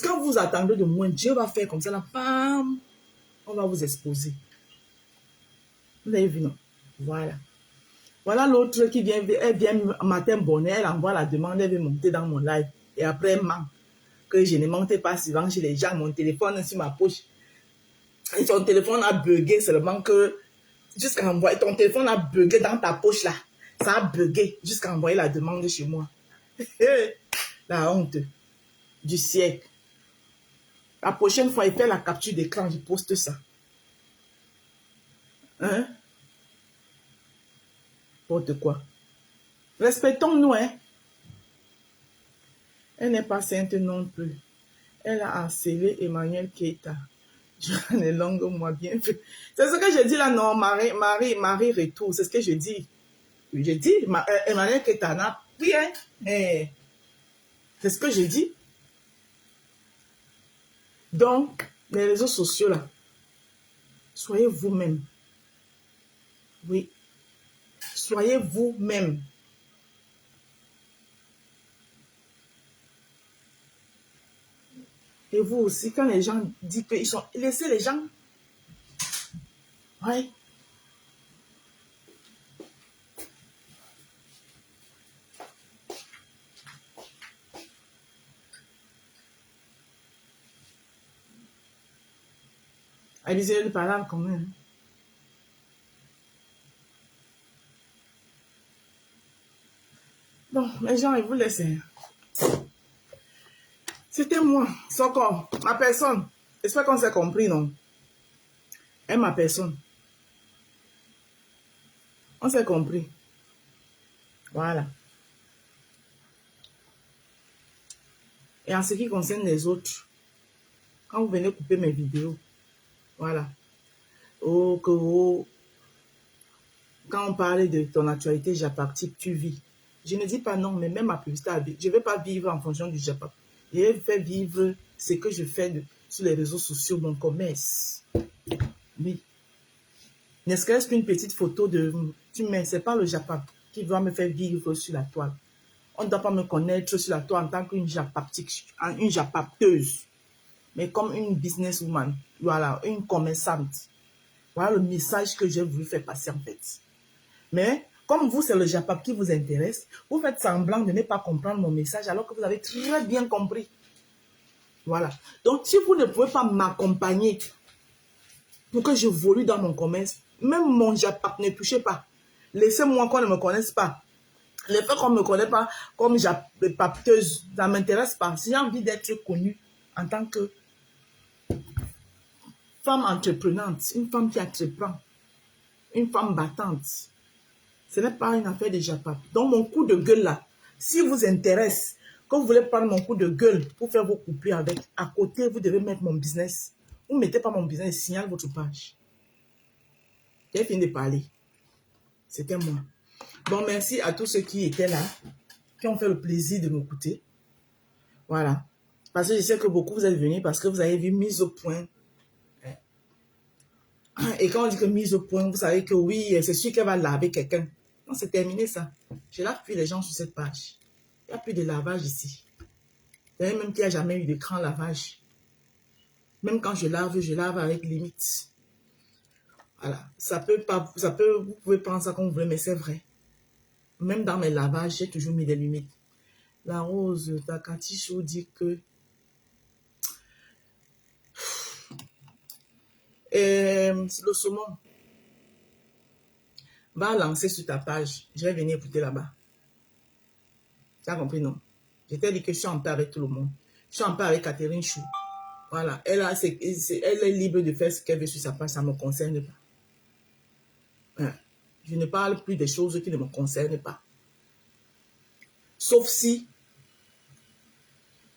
quand vous attendez de moi, Dieu va faire comme ça, là, bam, on va vous exposer. Vous avez vu, non? Voilà. Voilà l'autre qui vient, elle vient matin bonnet, elle envoie la demande, elle veut monter dans mon live. Et après, elle ment que je ne montais pas souvent chez les gens, mon téléphone sur ma poche. Et son téléphone a bugué seulement que, jusqu'à envoyer, ton téléphone a bugué dans ta poche là. Ça a bugué jusqu'à envoyer la demande chez moi. La honte du siècle. La prochaine fois, il fait la capture d'écran, je poste ça. Hein? N'importe quoi. Respectons-nous, hein. Elle n'est pas sainte non plus. Elle a harcelé Emmanuel Keita. J'en ai longue, moi, bien fait. C'est ce que je dis là, non, Marie retour. C'est ce que je dis. Je dis, Emmanuel Keita n'a rien. C'est ce que je dis. Donc, les réseaux sociaux là, soyez vous-même. Oui. Soyez vous-même. Et vous aussi, quand les gens disent qu'ils sont... Laissez les gens. Oui. Avisez le parler quand même. Bon, les gens, ils vous laissent. C'était moi, Soko, ma personne. J'espère qu'on s'est compris, non? Et ma personne. On s'est compris. Voilà. Et en ce qui concerne les autres, quand vous venez couper mes vidéos, voilà. Oh, quand on parle de ton actualité Japap-type, tu vis. Je ne dis pas non, mais même ma publicité, je ne vais pas vivre en fonction du Japap. Je vais faire vivre ce que je fais sur les réseaux sociaux, mon commerce. Oui. N'est-ce qu'une petite photo de... Tu mets, c'est pas le Japap qui va me faire vivre sur la toile. On ne doit pas me connaître sur la toile en tant qu'une Japaptique, une Japapteuse, mais comme une businesswoman, voilà, une commerçante. Voilà le message que j'ai voulu faire passer en fait. Mais comme vous, c'est le Japap qui vous intéresse, vous faites semblant de ne pas comprendre mon message alors que vous avez très bien compris. Voilà. Donc, si vous ne pouvez pas m'accompagner pour que j'évolue dans mon commerce, même mon Japap, ne touchez pas. Laissez-moi qu'on ne me connaisse pas. Le fait qu'on ne me connaît pas comme Japapteuse, ça ne m'intéresse pas. Si j'ai envie d'être connue en tant que femme entreprenante, une femme qui entreprend, une femme battante, ce n'est pas une affaire de Japap. Donc, mon coup de gueule là, si vous intéresse, quand vous voulez prendre mon coup de gueule pour faire vos couplets avec, à côté, vous devez mettre mon business. Vous ne mettez pas mon business, signale votre page. J'ai fini de parler. C'était moi. Bon, merci à tous ceux qui étaient là, qui ont fait le plaisir de m'écouter. Voilà. Parce que je sais que beaucoup vous êtes venus parce que vous avez vu mise au point. Et quand on dit que mise au point, vous savez que oui, c'est sûr qu'elle va laver quelqu'un. Non, c'est terminé ça. Je lave plus les gens sur cette page. Il n'y a plus de lavage ici. Vous savez même qu'il n'y a jamais eu de grand lavage. Même quand je lave avec limite. Voilà. Vous pouvez prendre ça comme vous voulez, mais c'est vrai. Même dans mes lavages, j'ai toujours mis des limites. La Rose Takaticho dit que le saumon va lancer sur ta page. Je vais venir écouter là-bas. Tu as compris, non? Je t'ai dit que je suis en paix avec tout le monde. Je suis en paix avec Catherine Chou. Voilà. Elle est libre de faire ce qu'elle veut sur sa page. Ça ne me concerne pas. Je ne parle plus des choses qui ne me concernent pas. Sauf si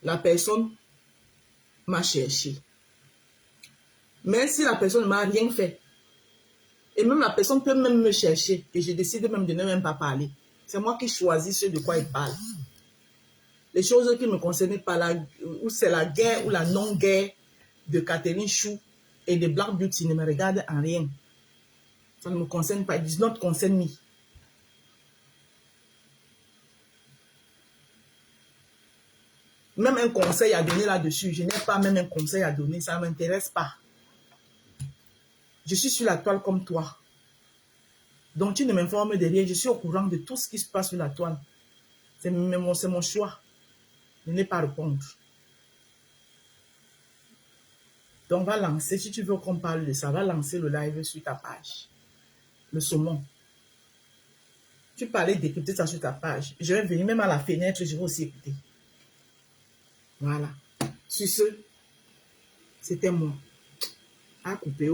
la personne m'a cherché. Mais si la personne ne m'a rien fait, et même la personne peut même me chercher, et je décide même de ne même pas parler. C'est moi qui choisis ce de quoi il parle. Les choses qui ne me concernent pas, ou c'est la guerre ou la non-guerre de Catherine Chou et de Black Beauty ne me regardent en rien. Ça ne me concerne pas. It does not concern me. Même un conseil à donner là-dessus, je n'ai pas même un conseil à donner, ça ne m'intéresse pas. Je suis sur la toile comme toi. Donc tu ne m'informes de rien, je suis au courant de tout ce qui se passe sur la toile. C'est mon choix. Je n'ai pas à répondre. Donc va lancer, si tu veux qu'on parle de ça, va lancer le live sur ta page. Le saumon. Tu parlais d'écouter ça sur ta page. Je vais venir même à la fenêtre, je vais aussi écouter. Voilà. Sur ce, c'était moi. À couper.